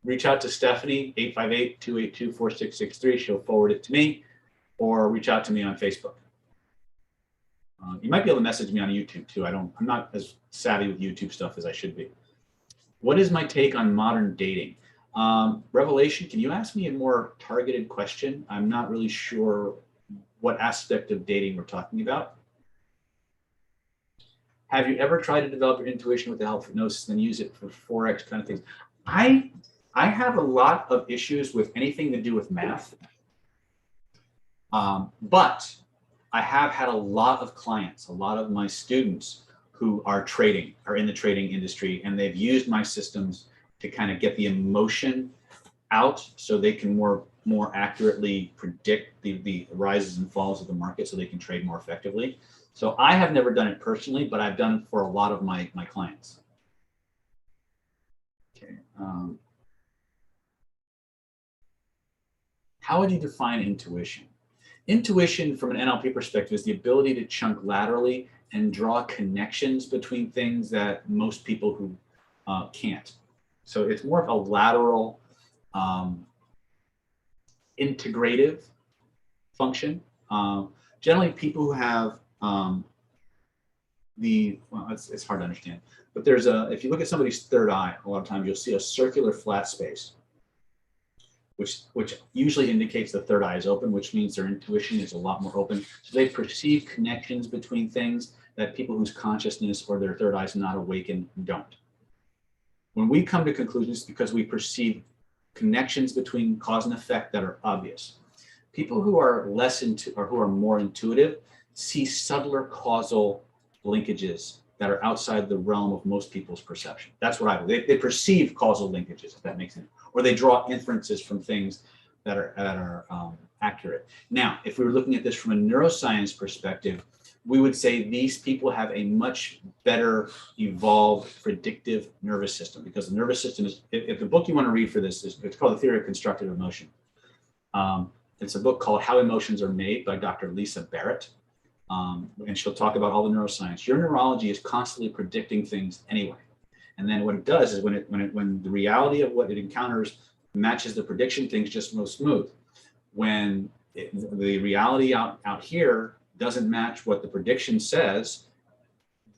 Reach out to Stephanie, 858-282-4663. She'll forward it to me, or reach out to me on Facebook. You might be able to message me on YouTube too. I'm not as savvy with YouTube stuff as I should be. What is my take on modern dating? Revelation, can you ask me a more targeted question? I'm not really sure what aspect of dating we're talking about. Have you ever tried to develop your intuition with the help of hypnosis and then use it for Forex kind of things? I have a lot of issues with anything to do with math, but I have had a lot of clients, a lot of my students who are in the trading industry, and they've used my systems to kind of get the emotion out so they can more accurately predict the rises and falls of the market so they can trade more effectively. So I have never done it personally, but I've done it for a lot of my clients. Okay. How would you define intuition? Intuition from an NLP perspective is the ability to chunk laterally and draw connections between things that most people who can't. So it's more of a lateral integrative function. Generally people who have it's hard to understand, but if you look at somebody's third eye, a lot of times you'll see a circular flat space, which usually indicates the third eye is open, which means their intuition is a lot more open. So they perceive connections between things that people whose consciousness or their third eye is not awakened don't. When we come to conclusions, because we perceive connections between cause and effect that are obvious. People who are who are more intuitive see subtler causal linkages that are outside the realm of most people's perception. That's what I believe. They perceive causal linkages, if that makes sense, or they draw inferences from things that are accurate. Now, if we were looking at this from a neuroscience perspective, we would say these people have a much better evolved predictive nervous system, because the nervous system is, if the book you want to read for this is, it's called The Theory of Constructive Emotion. It's a book called How Emotions Are Made by Dr. Lisa Barrett. And she'll talk about all the neuroscience. Your neurology is constantly predicting things anyway. And then what it does is when the reality of what it encounters matches the prediction, things just move smooth. When the reality out here doesn't match what the prediction says,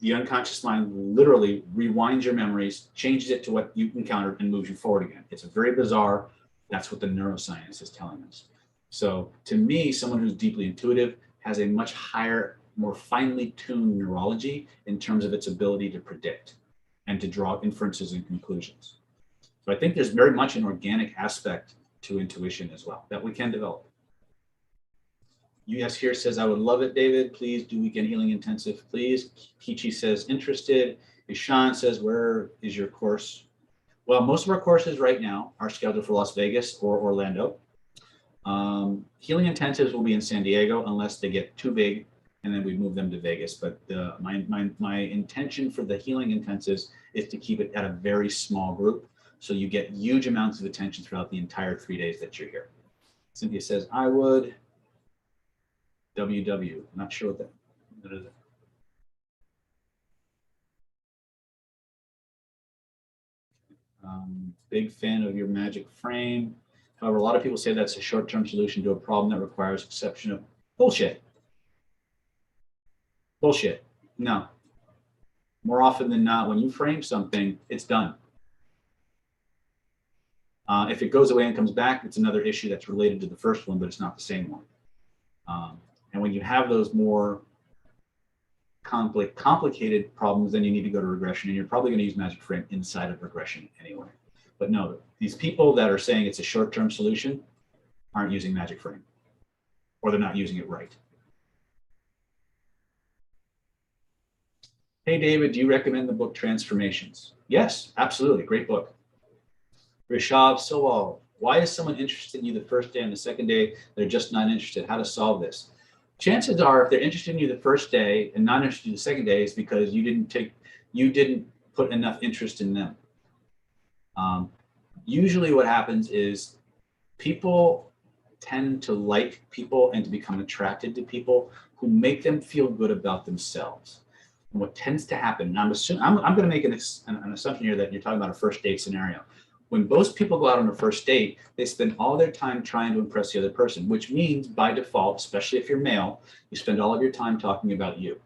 the unconscious mind literally rewinds your memories, changes it to what you encountered, and moves you forward again. It's a very bizarre. That's what the neuroscience is telling us. So to me, someone who's deeply intuitive has a much higher, more finely tuned neurology in terms of its ability to predict and to draw inferences and conclusions. So I think there's very much an organic aspect to intuition as well that we can develop. US here says, I would love it, David. Please do weekend healing intensive, please. Kichi says, interested. Ishan says, where is your course? Well, most of our courses right now are scheduled for Las Vegas or Orlando. Healing intensives will be in San Diego unless they get too big, and then we move them to Vegas. But my intention for the healing intensives is to keep it at a very small group, so you get huge amounts of attention throughout the entire 3 days that you're here. Cynthia says, I would. WW, not sure what is it. Big fan of your magic frame. However, a lot of people say that's a short-term solution to a problem that requires exception of bullshit. Bullshit. No. More often than not, when you frame something, it's done. If it goes away and comes back, it's another issue that's related to the first one, but it's not the same one. And when you have those more complicated problems, then you need to go to regression, and you're probably going to use magic frame inside of regression anyway. But no, these people that are saying it's a short-term solution aren't using magic frame, or they're not using it right. Hey, David, do you recommend the book Transformations? Yes, absolutely. Great book. Rishabh Sowal, why is someone interested in you the first day and the second day they're just not interested? How to solve this? Chances are, if they're interested in you the first day and not interested in you the second day, is because you didn't put enough interest in them. Usually what happens is people tend to like people and to become attracted to people who make them feel good about themselves. And what tends to happen, and I'm going to make an assumption here that you're talking about a first date scenario. When most people go out on a first date, they spend all their time trying to impress the other person, which means by default, especially if you're male, you spend all of your time talking about you.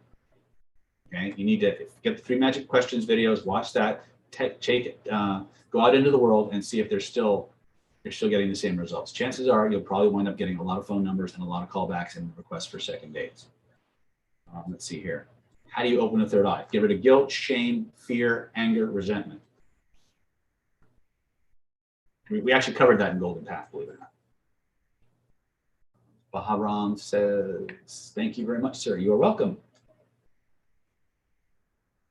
Okay, you need to get the 3 Magic Questions videos, watch that, go out into the world and see if you're still getting the same results. Chances are you'll probably wind up getting a lot of phone numbers and a lot of callbacks and requests for second dates. Let's see here. How do you open a third eye? Get rid of guilt, shame, fear, anger, resentment. We actually covered that in Golden Path, believe it or not. Baharam says, thank you very much, sir. You are welcome.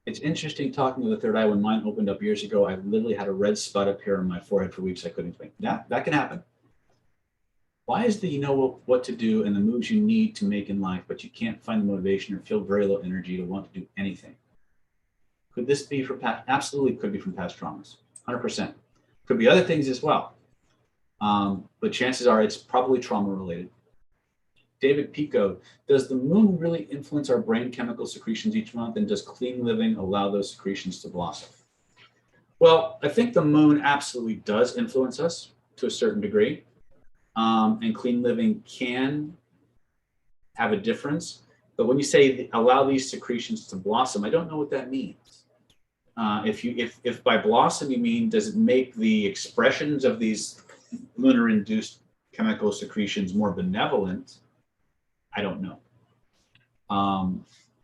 It's interesting talking to the third eye. When mine opened up years ago, I literally had a red spot up here on my forehead for weeks. I couldn't explain. Yeah, that can happen. Why is that you know what to do and the moves you need to make in life, but you can't find the motivation or feel very low energy to want to do anything? Could this be from past? Absolutely could be from past traumas, 100%. Could be other things as well. But chances are it's probably trauma related. David Pico, does the moon really influence our brain chemical secretions each month, and does clean living allow those secretions to blossom? Well, I think the moon absolutely does influence us to a certain degree. And clean living can have a difference. But when you say allow these secretions to blossom, I don't know what that means. If by blossom you mean, does it make the expressions of these lunar-induced chemical secretions more benevolent? I don't know.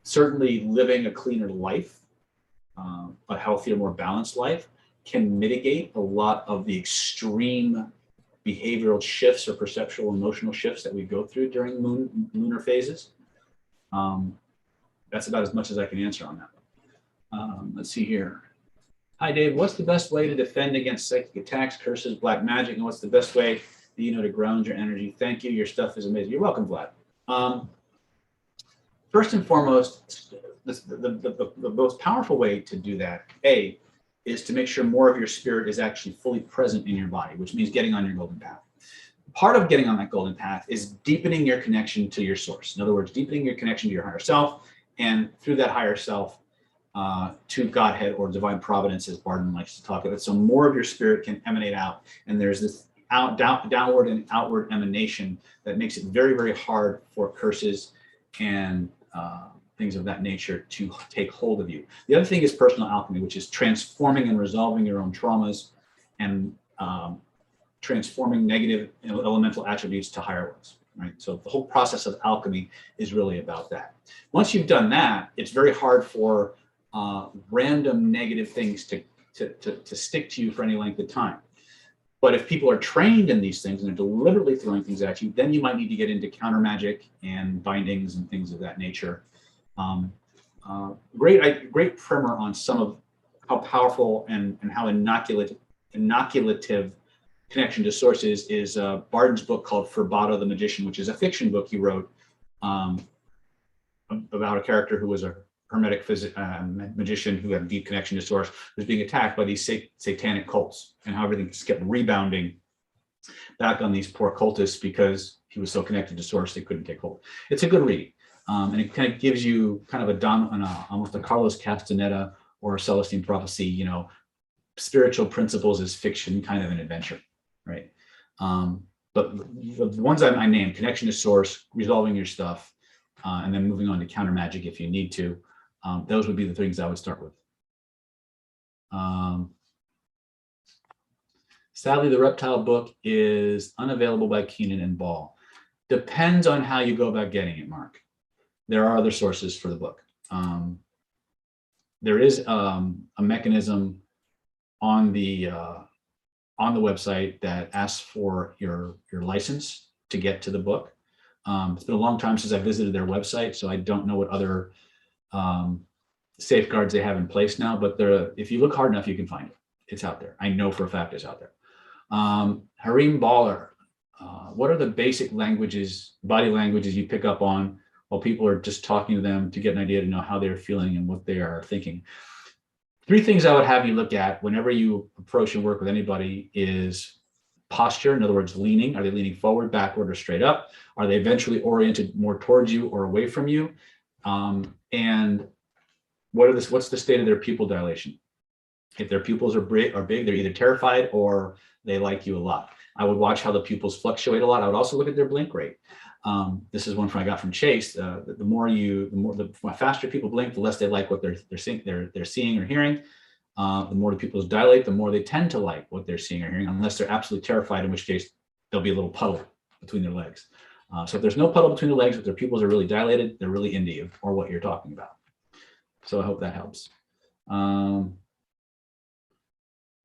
Certainly living a cleaner life, a healthier, more balanced life, can mitigate a lot of the extreme behavioral shifts or perceptual emotional shifts that we go through during lunar phases. That's about as much as I can answer on that. Let's see here. Hi, Dave. What's the best way to defend against psychic attacks, curses, black magic, and what's the best way to ground your energy? Thank you. Your stuff is amazing. You're welcome, Vlad. First and foremost, the most powerful way to do that, is to make sure more of your spirit is actually fully present in your body, which means getting on your golden path. Part of getting on that golden path is deepening your connection to your source. In other words, deepening your connection to your higher self, and through that higher self, to Godhead or divine providence, as Barden likes to talk about. So more of your spirit can emanate out, and there's this downward and outward emanation that makes it very, very hard for curses and things of that nature to take hold of you. The other thing is personal alchemy, which is transforming and resolving your own traumas and transforming negative elemental attributes to higher ones, right? So the whole process of alchemy is really about that. Once you've done that, it's very hard for random negative things to stick to you for any length of time. But if people are trained in these things and they're deliberately throwing things at you, then you might need to get into counter magic and bindings and things of that nature. Great primer on some of how powerful and how inoculative connection to source is Barden's book called Furbata the Magician, which is a fiction book he wrote about a character who was a hermetic magician who had a deep connection to source, was being attacked by these satanic cults, and how everything just kept rebounding back on these poor cultists because he was so connected to source they couldn't take hold. It's a good read, and it kind of gives you kind of almost a Carlos Castaneda or a Celestine Prophecy, you know, spiritual principles as fiction, kind of an adventure, right? But the ones I named, connection to source, resolving your stuff, and then moving on to counter magic if you need to, those would be the things I would start with. Sadly, the reptile book is unavailable by Keenan and Ball. Depends on how you go about getting it, Mark. There are other sources for the book. There is a mechanism on the website that asks for your license to get to the book. It's been a long time since I visited their website, so I don't know what other safeguards they have in place now, but if you look hard enough, you can find it. It's out there. I know for a fact it's out there. Harim Baller, what are the basic body languages you pick up on while people are just talking to them to get an idea to know how they're feeling and what they are thinking? 3 things I would have you look at whenever you approach and work with anybody is posture. In other words, leaning. Are they leaning forward, backward, or straight up? Are they eventually oriented more towards you or away from you? And what's the state of their pupil dilation? If their pupils are big, they're either terrified or they like you a lot. I would watch how the pupils fluctuate a lot. I would also look at their blink rate. This is one I got from Chase. The faster people blink, the less they like what they're seeing or hearing. The more the pupils dilate, the more they tend to like what they're seeing or hearing, unless they're absolutely terrified, in which case there'll be a little puddle between their legs. So if there's no puddle between the legs, if their pupils are really dilated, they're really into you or what you're talking about. So I hope that helps.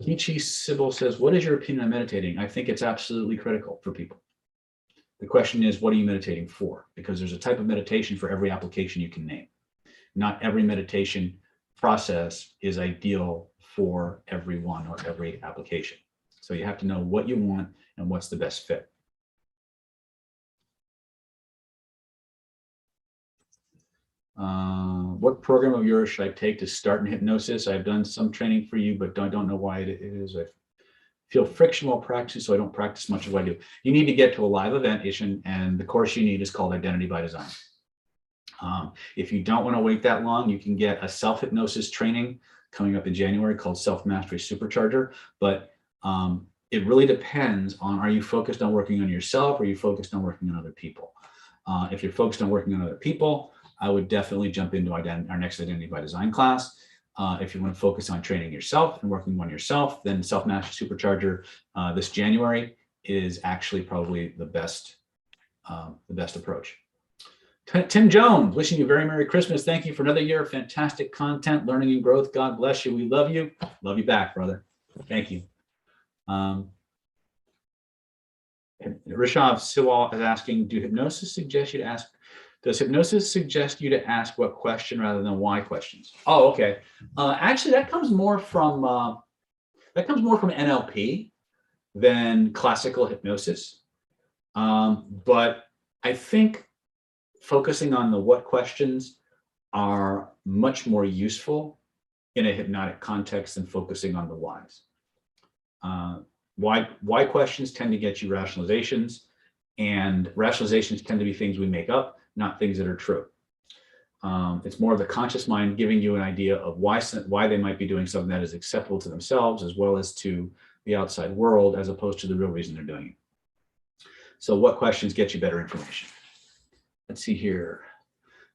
Kichi Sybil says, what is your opinion on meditating? I think it's absolutely critical for people. The question is, what are you meditating for? Because there's a type of meditation for every application you can name. Not every meditation process is ideal for everyone or every application. So you have to know what you want and what's the best fit. What program of yours should I take to start in hypnosis? I've done some training for you, but don't know why it is. I feel friction while practicing, so I don't practice much of what I do. You need to get to a live event, and the course you need is called Identity by Design. If you don't want to wait that long, you can get a self-hypnosis training coming up in January called Self-Mastery Supercharger. But it really depends on, are you focused on working on yourself or are you focused on working on other people? If you're focused on working on other people, I would definitely jump into our next Identity by Design class. If you want to focus on training yourself and working on yourself, then Self-Mastery Supercharger this January is actually probably the best approach. Tim Jones, wishing you a very Merry Christmas. Thank you for another year of fantastic content, learning and growth. God bless you. We love you. Love you back, brother. Thank you. Rishav Siwal is asking, does hypnosis suggest you to ask what question rather than why questions? Oh, okay. Actually, that comes more from NLP than classical hypnosis. But I think focusing on the what questions are much more useful in a hypnotic context than focusing on the whys. Why questions tend to get you rationalizations, and rationalizations tend to be things we make up, not things that are true. It's more of the conscious mind giving you an idea of why they might be doing something that is acceptable to themselves as well as to the outside world, as opposed to the real reason they're doing it. So what questions get you better information? Let's see here.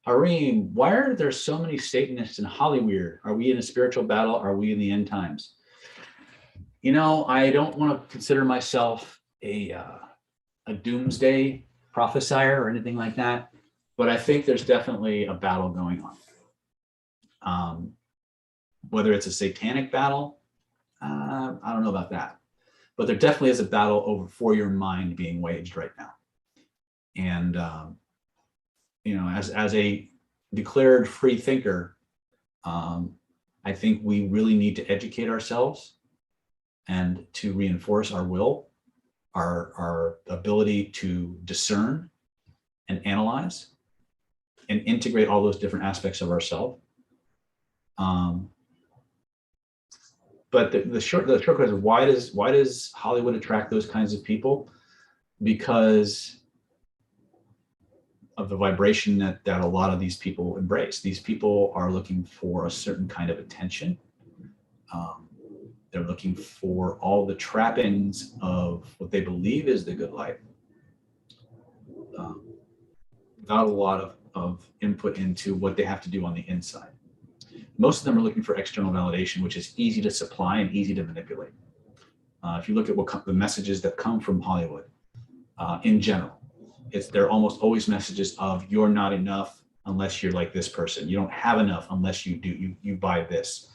Hareem, why are there so many Satanists in Hollywood? Are we in a spiritual battle? Are we in the end times? You know, I don't want to consider myself a doomsday prophesier or anything like that, but I think there's definitely a battle going on. Whether it's a satanic battle, I don't know about that, but there definitely is a battle for your mind being waged right now. And you know, as a declared free thinker, I think we really need to educate ourselves and to reinforce our will, our ability to discern and analyze and integrate all those different aspects of ourselves. But the short question is, why does Hollywood attract those kinds of people? Because of the vibration that a lot of these people embrace. These people are looking for a certain kind of attention. They're looking for all the trappings of what they believe is the good life, without a lot of input into what they have to do on the inside. Most of them are looking for external validation, which is easy to supply and easy to manipulate. If you look at the messages that come from Hollywood in general, they're almost always messages of you're not enough unless you're like this person. You don't have enough unless you do. You buy this.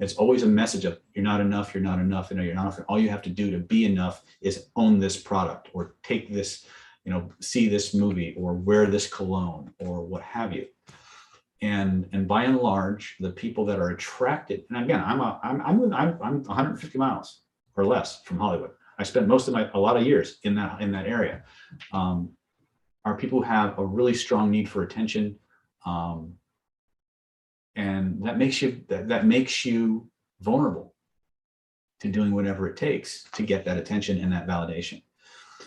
It's always a message of you're not enough. You're not enough. You know, you're not enough. All you have to do to be enough is own this product or take this, you know, see this movie or wear this cologne or what have you. And by and large, the people that are attracted, and again, I'm 150 miles or less from Hollywood. I spent a lot of years in that area. Are people who have a really strong need for attention, and that makes you vulnerable to doing whatever it takes to get that attention and that validation.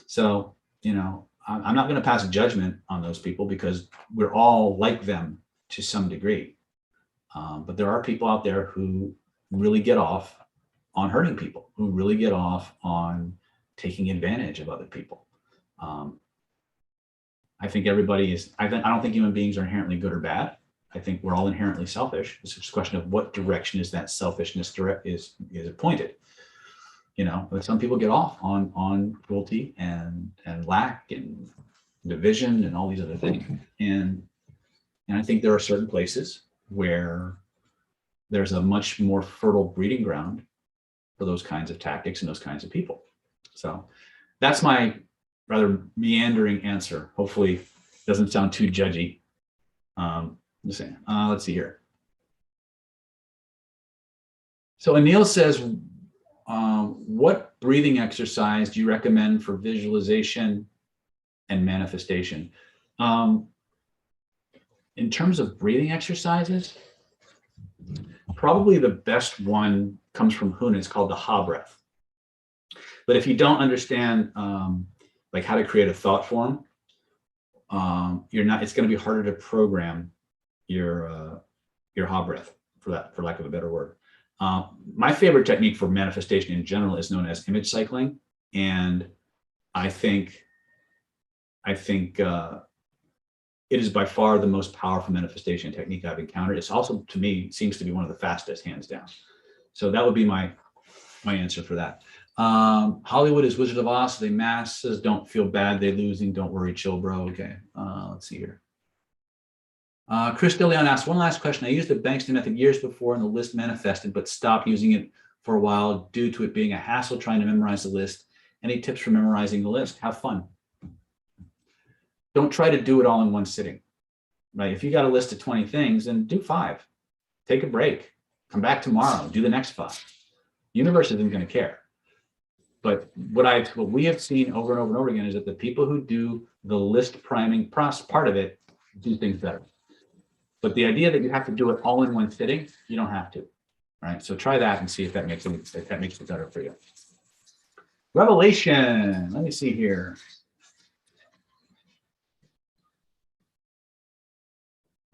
So, you know, I'm not going to pass judgment on those people because we're all like them to some degree. But there are people out there who really get off on hurting people, who really get off on taking advantage of other people. I think everybody is, I don't think human beings are inherently good or bad. I think we're all inherently selfish. It's just a question of what direction is that selfishness is pointed. You know, but some people get off on cruelty and lack and division and all these other things. And I think there are certain places where there's a much more fertile breeding ground for those kinds of tactics and those kinds of people. So that's my rather meandering answer. Hopefully it doesn't sound too judgy. Let's see here. So Anil says, what breathing exercise do you recommend for visualization and manifestation? In terms of breathing exercises, probably the best one comes from Huna. It's called the Ha breath. But if you don't understand like how to create a thought form, it's going to be harder to program your Ha breath, for lack of a better word. My favorite technique for manifestation in general is known as image cycling, and I think it is by far the most powerful manifestation technique I've encountered. It's also, to me, seems to be one of the fastest, hands down. So that would be my answer for that. Hollywood is Wizard of Oz. So the masses don't feel bad. They're losing. Don't worry, chill, bro. Okay. Let's see here. Chris DeLeon asked, one last question. I used the Bankston method years before and the list manifested, but stopped using it for a while due to it being a hassle trying to memorize the list. Any tips for memorizing the list? Have fun. Don't try to do it all in one sitting, right? If you got a list of 20 things, then do 5. Take a break. Come back tomorrow. Do the next 5. The universe isn't going to care. But what we have seen over and over and over again is that the people who do the list priming part of it do things better. But the idea that you have to do it all in one sitting, you don't have to, right? So try that and see if that makes it better for you. Revelation. Let me see here.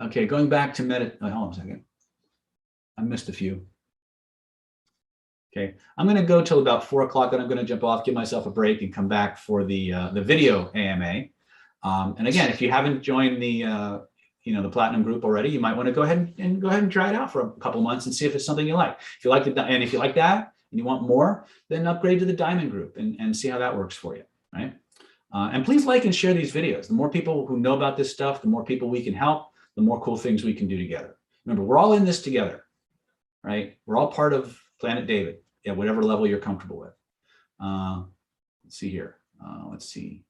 Okay, going back to hold on a second. I missed a few. Okay, I'm going to go till about 4 o'clock, then I'm going to jump off, give myself a break, and come back for the video AMA. And again, if you haven't joined the the platinum group already, you might want to go ahead and try it out for a couple months and see if it's something you like. If you like if you like that and you want more, then upgrade to the diamond group and see how that works for you, right? And please like and share these videos. The more people who know about this stuff, the more people we can help, the more cool things we can do together. Remember, we're all in this together, right? We're all part of Planet David at whatever level you're comfortable with. Let's see here. Let's see.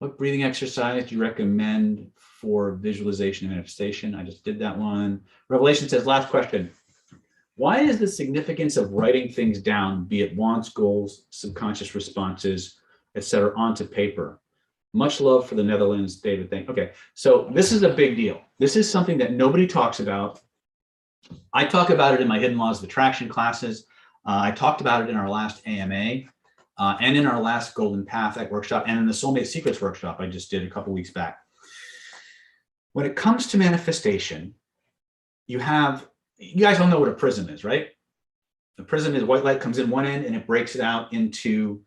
What breathing exercise do you recommend for visualization and manifestation? I just did that one. Revelation says, last question. Why is the significance of writing things down, be it wants, goals, subconscious responses, etc., onto paper? Much love for the Netherlands, David. Okay, so this is a big deal. This is something that nobody talks about. I talk about it in my Hidden Laws of Attraction classes. I talked about it in our last AMA and in our last Golden Path workshop and in the Soulmate Secrets workshop I just did a couple weeks back. When it comes to manifestation, you guys all know what a prism is, right? The prism is white light comes in one end and it breaks it out into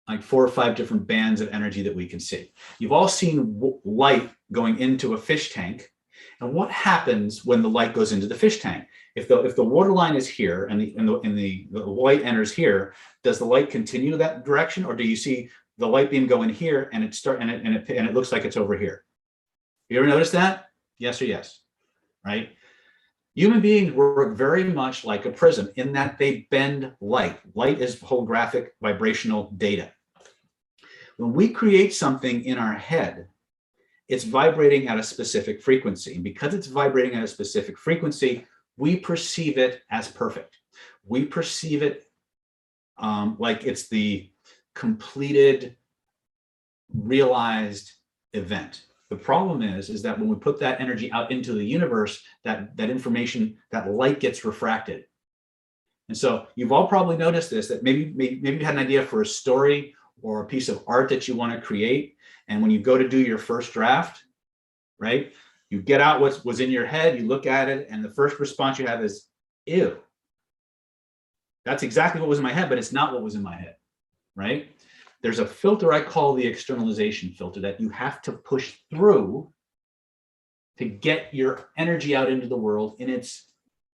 like 4 or 5 different bands of energy that we can see. You've all seen light going into a fish tank. And what happens when the light goes into the fish tank? If the water line is here and the light enters here, does the light continue that direction, or do you see the light beam go in here and it looks like it's over here? You ever notice that? Yes or yes, right? Human beings work very much like a prism in that they bend light. Light is holographic vibrational data. When we create something in our head, it's vibrating at a specific frequency. And because it's vibrating at a specific frequency, we perceive it as perfect. We perceive it like it's the completed, realized event. The problem is that when we put that energy out into the universe, that information, that light gets refracted. And so you've all probably noticed this, that maybe you had an idea for a story or a piece of art that you want to create. And when you go to do your first draft, right, you get out what was in your head, you look at it, and the first response you have is, ew. That's exactly what was in my head, but it's not what was in my head, right? There's a filter I call the externalization filter that you have to push through to get your energy out into the world in its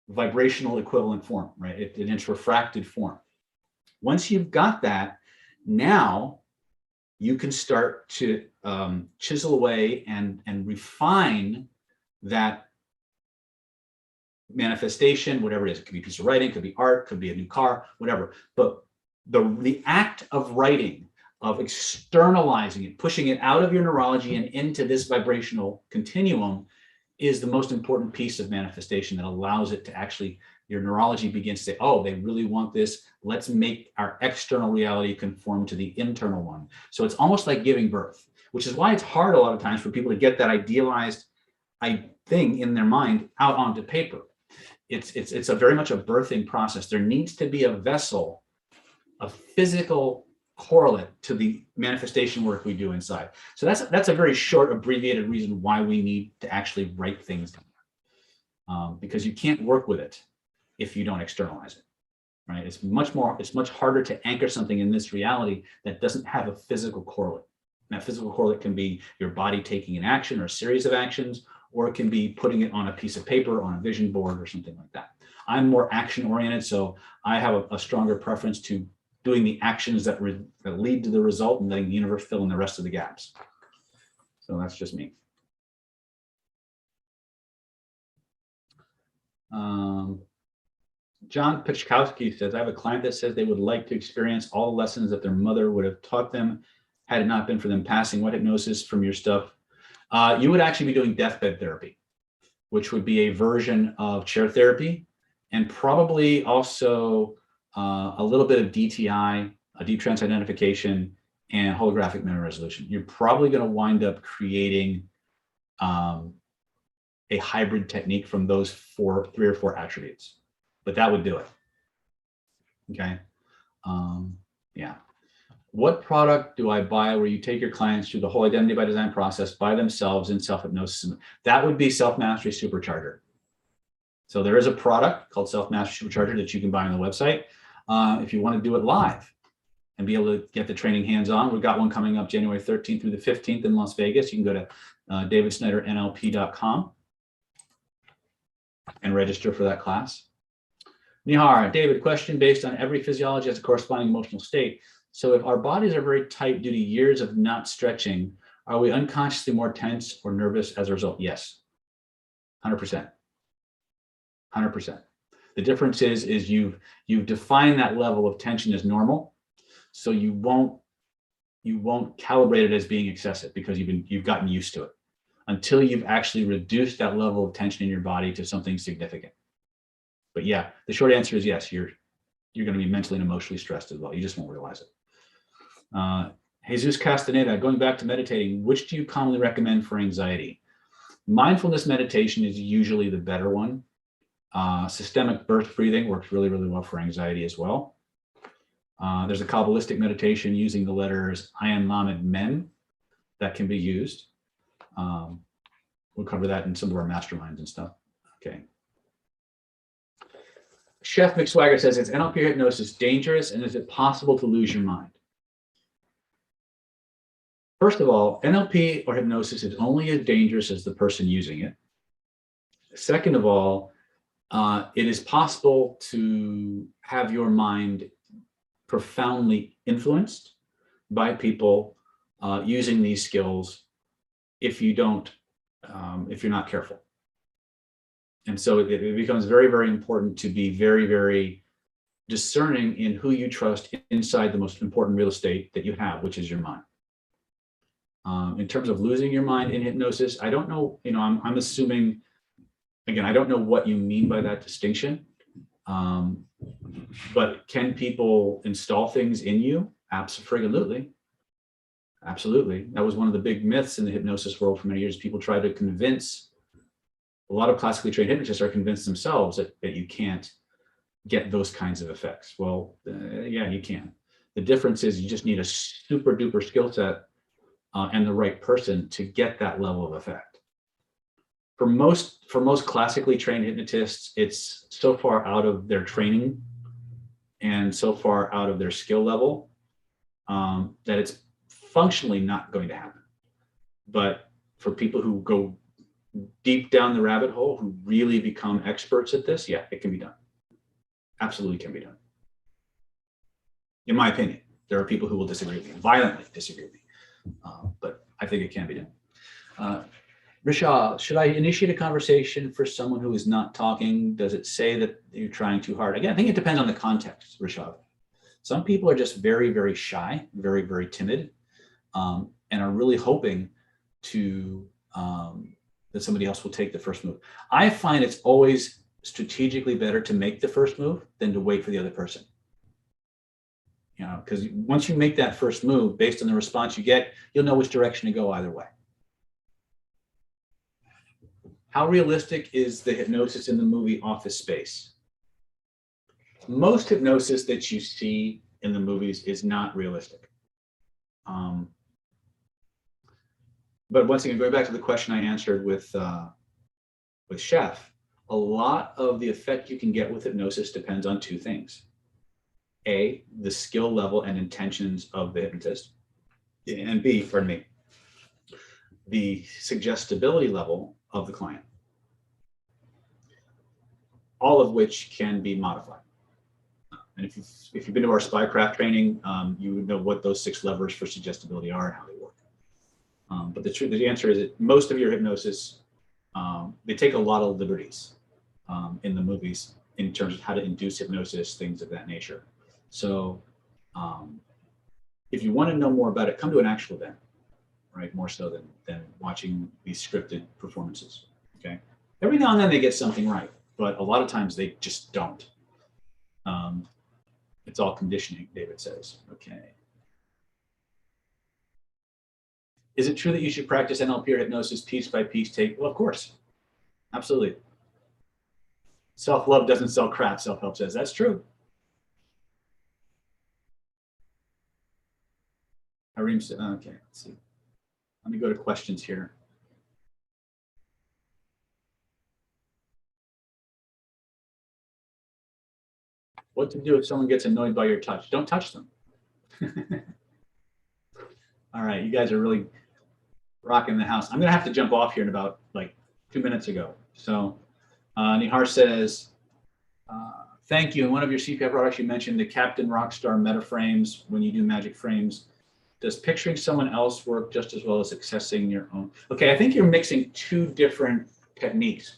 vibrational equivalent form, right? In its refracted form. Once you've got that, now you can start to chisel away and refine that manifestation, whatever it is. It could be a piece of writing, it could be art, could be a new car, whatever. But the act of writing, of externalizing it, pushing it out of your neurology and into this vibrational continuum is the most important piece of manifestation that allows it to actually, your neurology begins to say, oh, they really want this. Let's make our external reality conform to the internal one. So it's almost like giving birth, which is why it's hard a lot of times for people to get that idealized thing in their mind out onto paper. It's a very much a birthing process. There needs to be a vessel, a physical correlate to the manifestation work we do inside. So that's a very short, abbreviated reason why we need to actually write things down, because you can't work with it if you don't externalize it, right? It's much harder to anchor something in this reality that doesn't have a physical correlate. And that physical correlate can be your body taking an action or a series of actions, or it can be putting it on a piece of paper, on a vision board or something like that. I'm more action oriented, so I have a stronger preference to doing the actions that lead to the result and letting the universe fill in the rest of the gaps. So that's just me. John Pichkowski says, I have a client that says they would like to experience all the lessons that their mother would have taught them had it not been for them passing. What hypnosis from your stuff? You would actually be doing deathbed therapy, which would be a version of chair therapy, and probably also a little bit of DTI, a deep trance identification, and holographic memory resolution. You're probably going to wind up creating a hybrid technique from those 3 or 4 attributes, but that would do it. Okay. Yeah. What product do I buy where you take your clients through the whole identity by design process by themselves in self-hypnosis? That would be Self-Mastery Supercharger. So there is a product called Self-Mastery Supercharger that you can buy on the website if you want to do it live. and be able to get the training hands-on. We've got one coming up January 13th through the 15th in Las Vegas. You can go to davidsnydernlp.com and register for that class. Nihar, David, question based on every physiology has a corresponding emotional state. So if our bodies are very tight due to years of not stretching, are we unconsciously more tense or nervous as a result? Yes, 100%. 100%. The difference is you've defined that level of tension as normal, so you won't calibrate it as being excessive because you've gotten used to it until you've actually reduced that level of tension in your body to something significant. But yeah, the short answer is yes, you're going to be mentally and emotionally stressed as well. You just won't realize it. Jesus Castaneda, going back to meditating, which do you commonly recommend for anxiety? Mindfulness meditation is usually the better one. Systemic birth breathing works really, really well for anxiety as well. There's a Kabbalistic meditation using the letters Ayin Lamed Mem that can be used. We'll cover that in some of our masterminds and stuff. Okay. Chef McSwagger says, is NLP hypnosis dangerous and is it possible to lose your mind? First of all, NLP or hypnosis is only as dangerous as the person using it. Second of all, it is possible to have your mind profoundly influenced by people using these skills if you're not careful. And so it becomes very, very important to be very, very discerning in who you trust inside the most important real estate that you have, which is your mind. In terms of losing your mind in hypnosis, I don't know, I'm assuming, again, I don't know what you mean by that distinction, but can people install things in you? Absolutely. Absolutely. That was one of the big myths in the hypnosis world for many years. People try to convince, a lot of classically trained hypnotists are convinced themselves that you can't get those kinds of effects. Well, yeah, you can. The difference is you just need a super duper skill set and the right person to get that level of effect. For most classically trained hypnotists, it's so far out of their training and so far out of their skill level that it's functionally not going to happen. But for people who go deep down the rabbit hole, who really become experts at this, yeah, it can be done. Absolutely can be done. In my opinion, there are people who will disagree with me, violently disagree with me, but I think it can be done. Rishal, should I initiate a conversation for someone who is not talking? Does it say that you're trying too hard? Again, I think it depends on the context, Rishal. Some people are just very, very shy, very, very timid, and are really hoping to that somebody else will take the first move. I find it's always strategically better to make the first move than to wait for the other person. Because once you make that first move, based on the response you get, you'll know which direction to go either way. How realistic is the hypnosis in the movie Office Space? Most hypnosis that you see in the movies is not realistic. But once again, going back to the question I answered with Chef, a lot of the effect you can get with hypnosis depends on two things. A, the skill level and intentions of the hypnotist, and B, the suggestibility level of the client, all of which can be modified. And if you've been to our spycraft training, you would know what those 6 levers for suggestibility are and how they work. But the answer is that most of your hypnosis, they take a lot of liberties in the movies in terms of how to induce hypnosis, things of that nature. So if you want to know more about it, come to an actual event, right? More so than watching these scripted performances, okay? Every now and then they get something right, but a lot of times they just don't. It's all conditioning, David says, okay. Is it true that you should practice NLP or hypnosis piece by piece? Well, of course, absolutely. Self-love doesn't sell crap, self-help says. That's true. Harim said, okay, let's see. Let me go to questions here. What to do if someone gets annoyed by your touch? Don't touch them. All right, you guys are really rocking the house. I'm gonna have to jump off here in about like 2 minutes ago. So Nihar says, thank you. In one of your CPI products, you mentioned the Captain Rockstar meta frames when you do magic frames. Does picturing someone else work just as well as accessing your own? Okay, I think you're mixing two different techniques.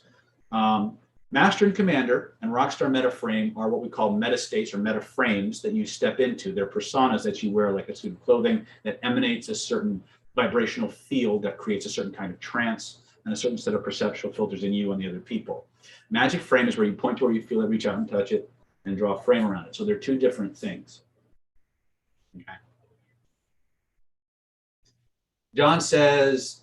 Master and Commander and Rockstar Meta Frame are what we call meta states or meta frames that you step into. They're personas that you wear like a suit of clothing that emanates a certain vibrational field that creates a certain kind of trance and a certain set of perceptual filters in you and the other people. Magic Frame is where you point to where you feel it, reach out and touch it, and draw a frame around it. So they're two different things. Okay. John says,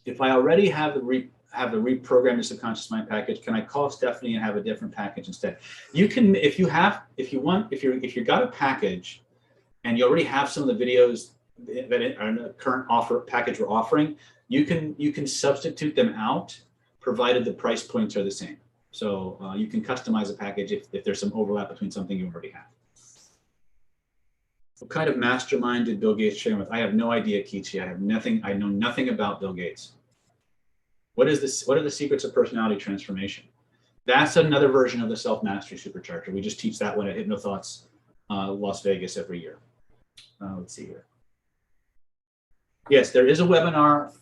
if I already have the reprogram your subconscious mind package, can I call Stephanie and have a different package instead? You can, if you you've got a package and you already have some of the videos that are in the current offer package we're offering, you can substitute them out, provided the price points are the same. So you can customize a package if there's some overlap between something you already have. What kind of mastermind did Bill Gates train with? I have no idea, Kichi. I know nothing about Bill Gates. What is this? What are the secrets of personality transformation? That's another version of the self-mastery supercharger. We just teach that one at HypnoThoughts Las Vegas every year. Let's see here. Yes, there is a webinar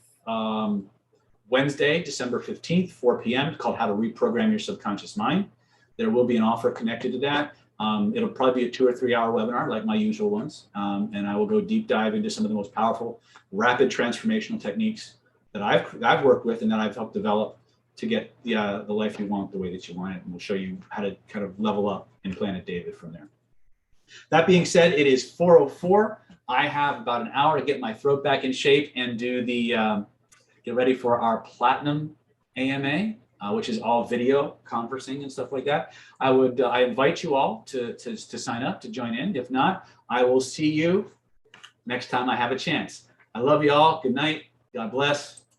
Wednesday, December 15th, 4 p.m. called How to Reprogram Your Subconscious Mind. There will be an offer connected to that. It'll probably be a 2 or 3 hour webinar like my usual ones. And I will go deep dive into some of the most powerful, rapid transformational techniques that I've worked with and that I've helped develop to get the life you want the way that you want it. And we'll show you how to kind of level up in Planet David from there. That being said, it is 4:04. I have about an hour to get my throat back in shape and do the, get ready for our Platinum AMA, which is all video conferencing and stuff like that. I invite you all to sign up, to join in. If not, I will see you next time I have a chance. I love you all. Good night. God bless.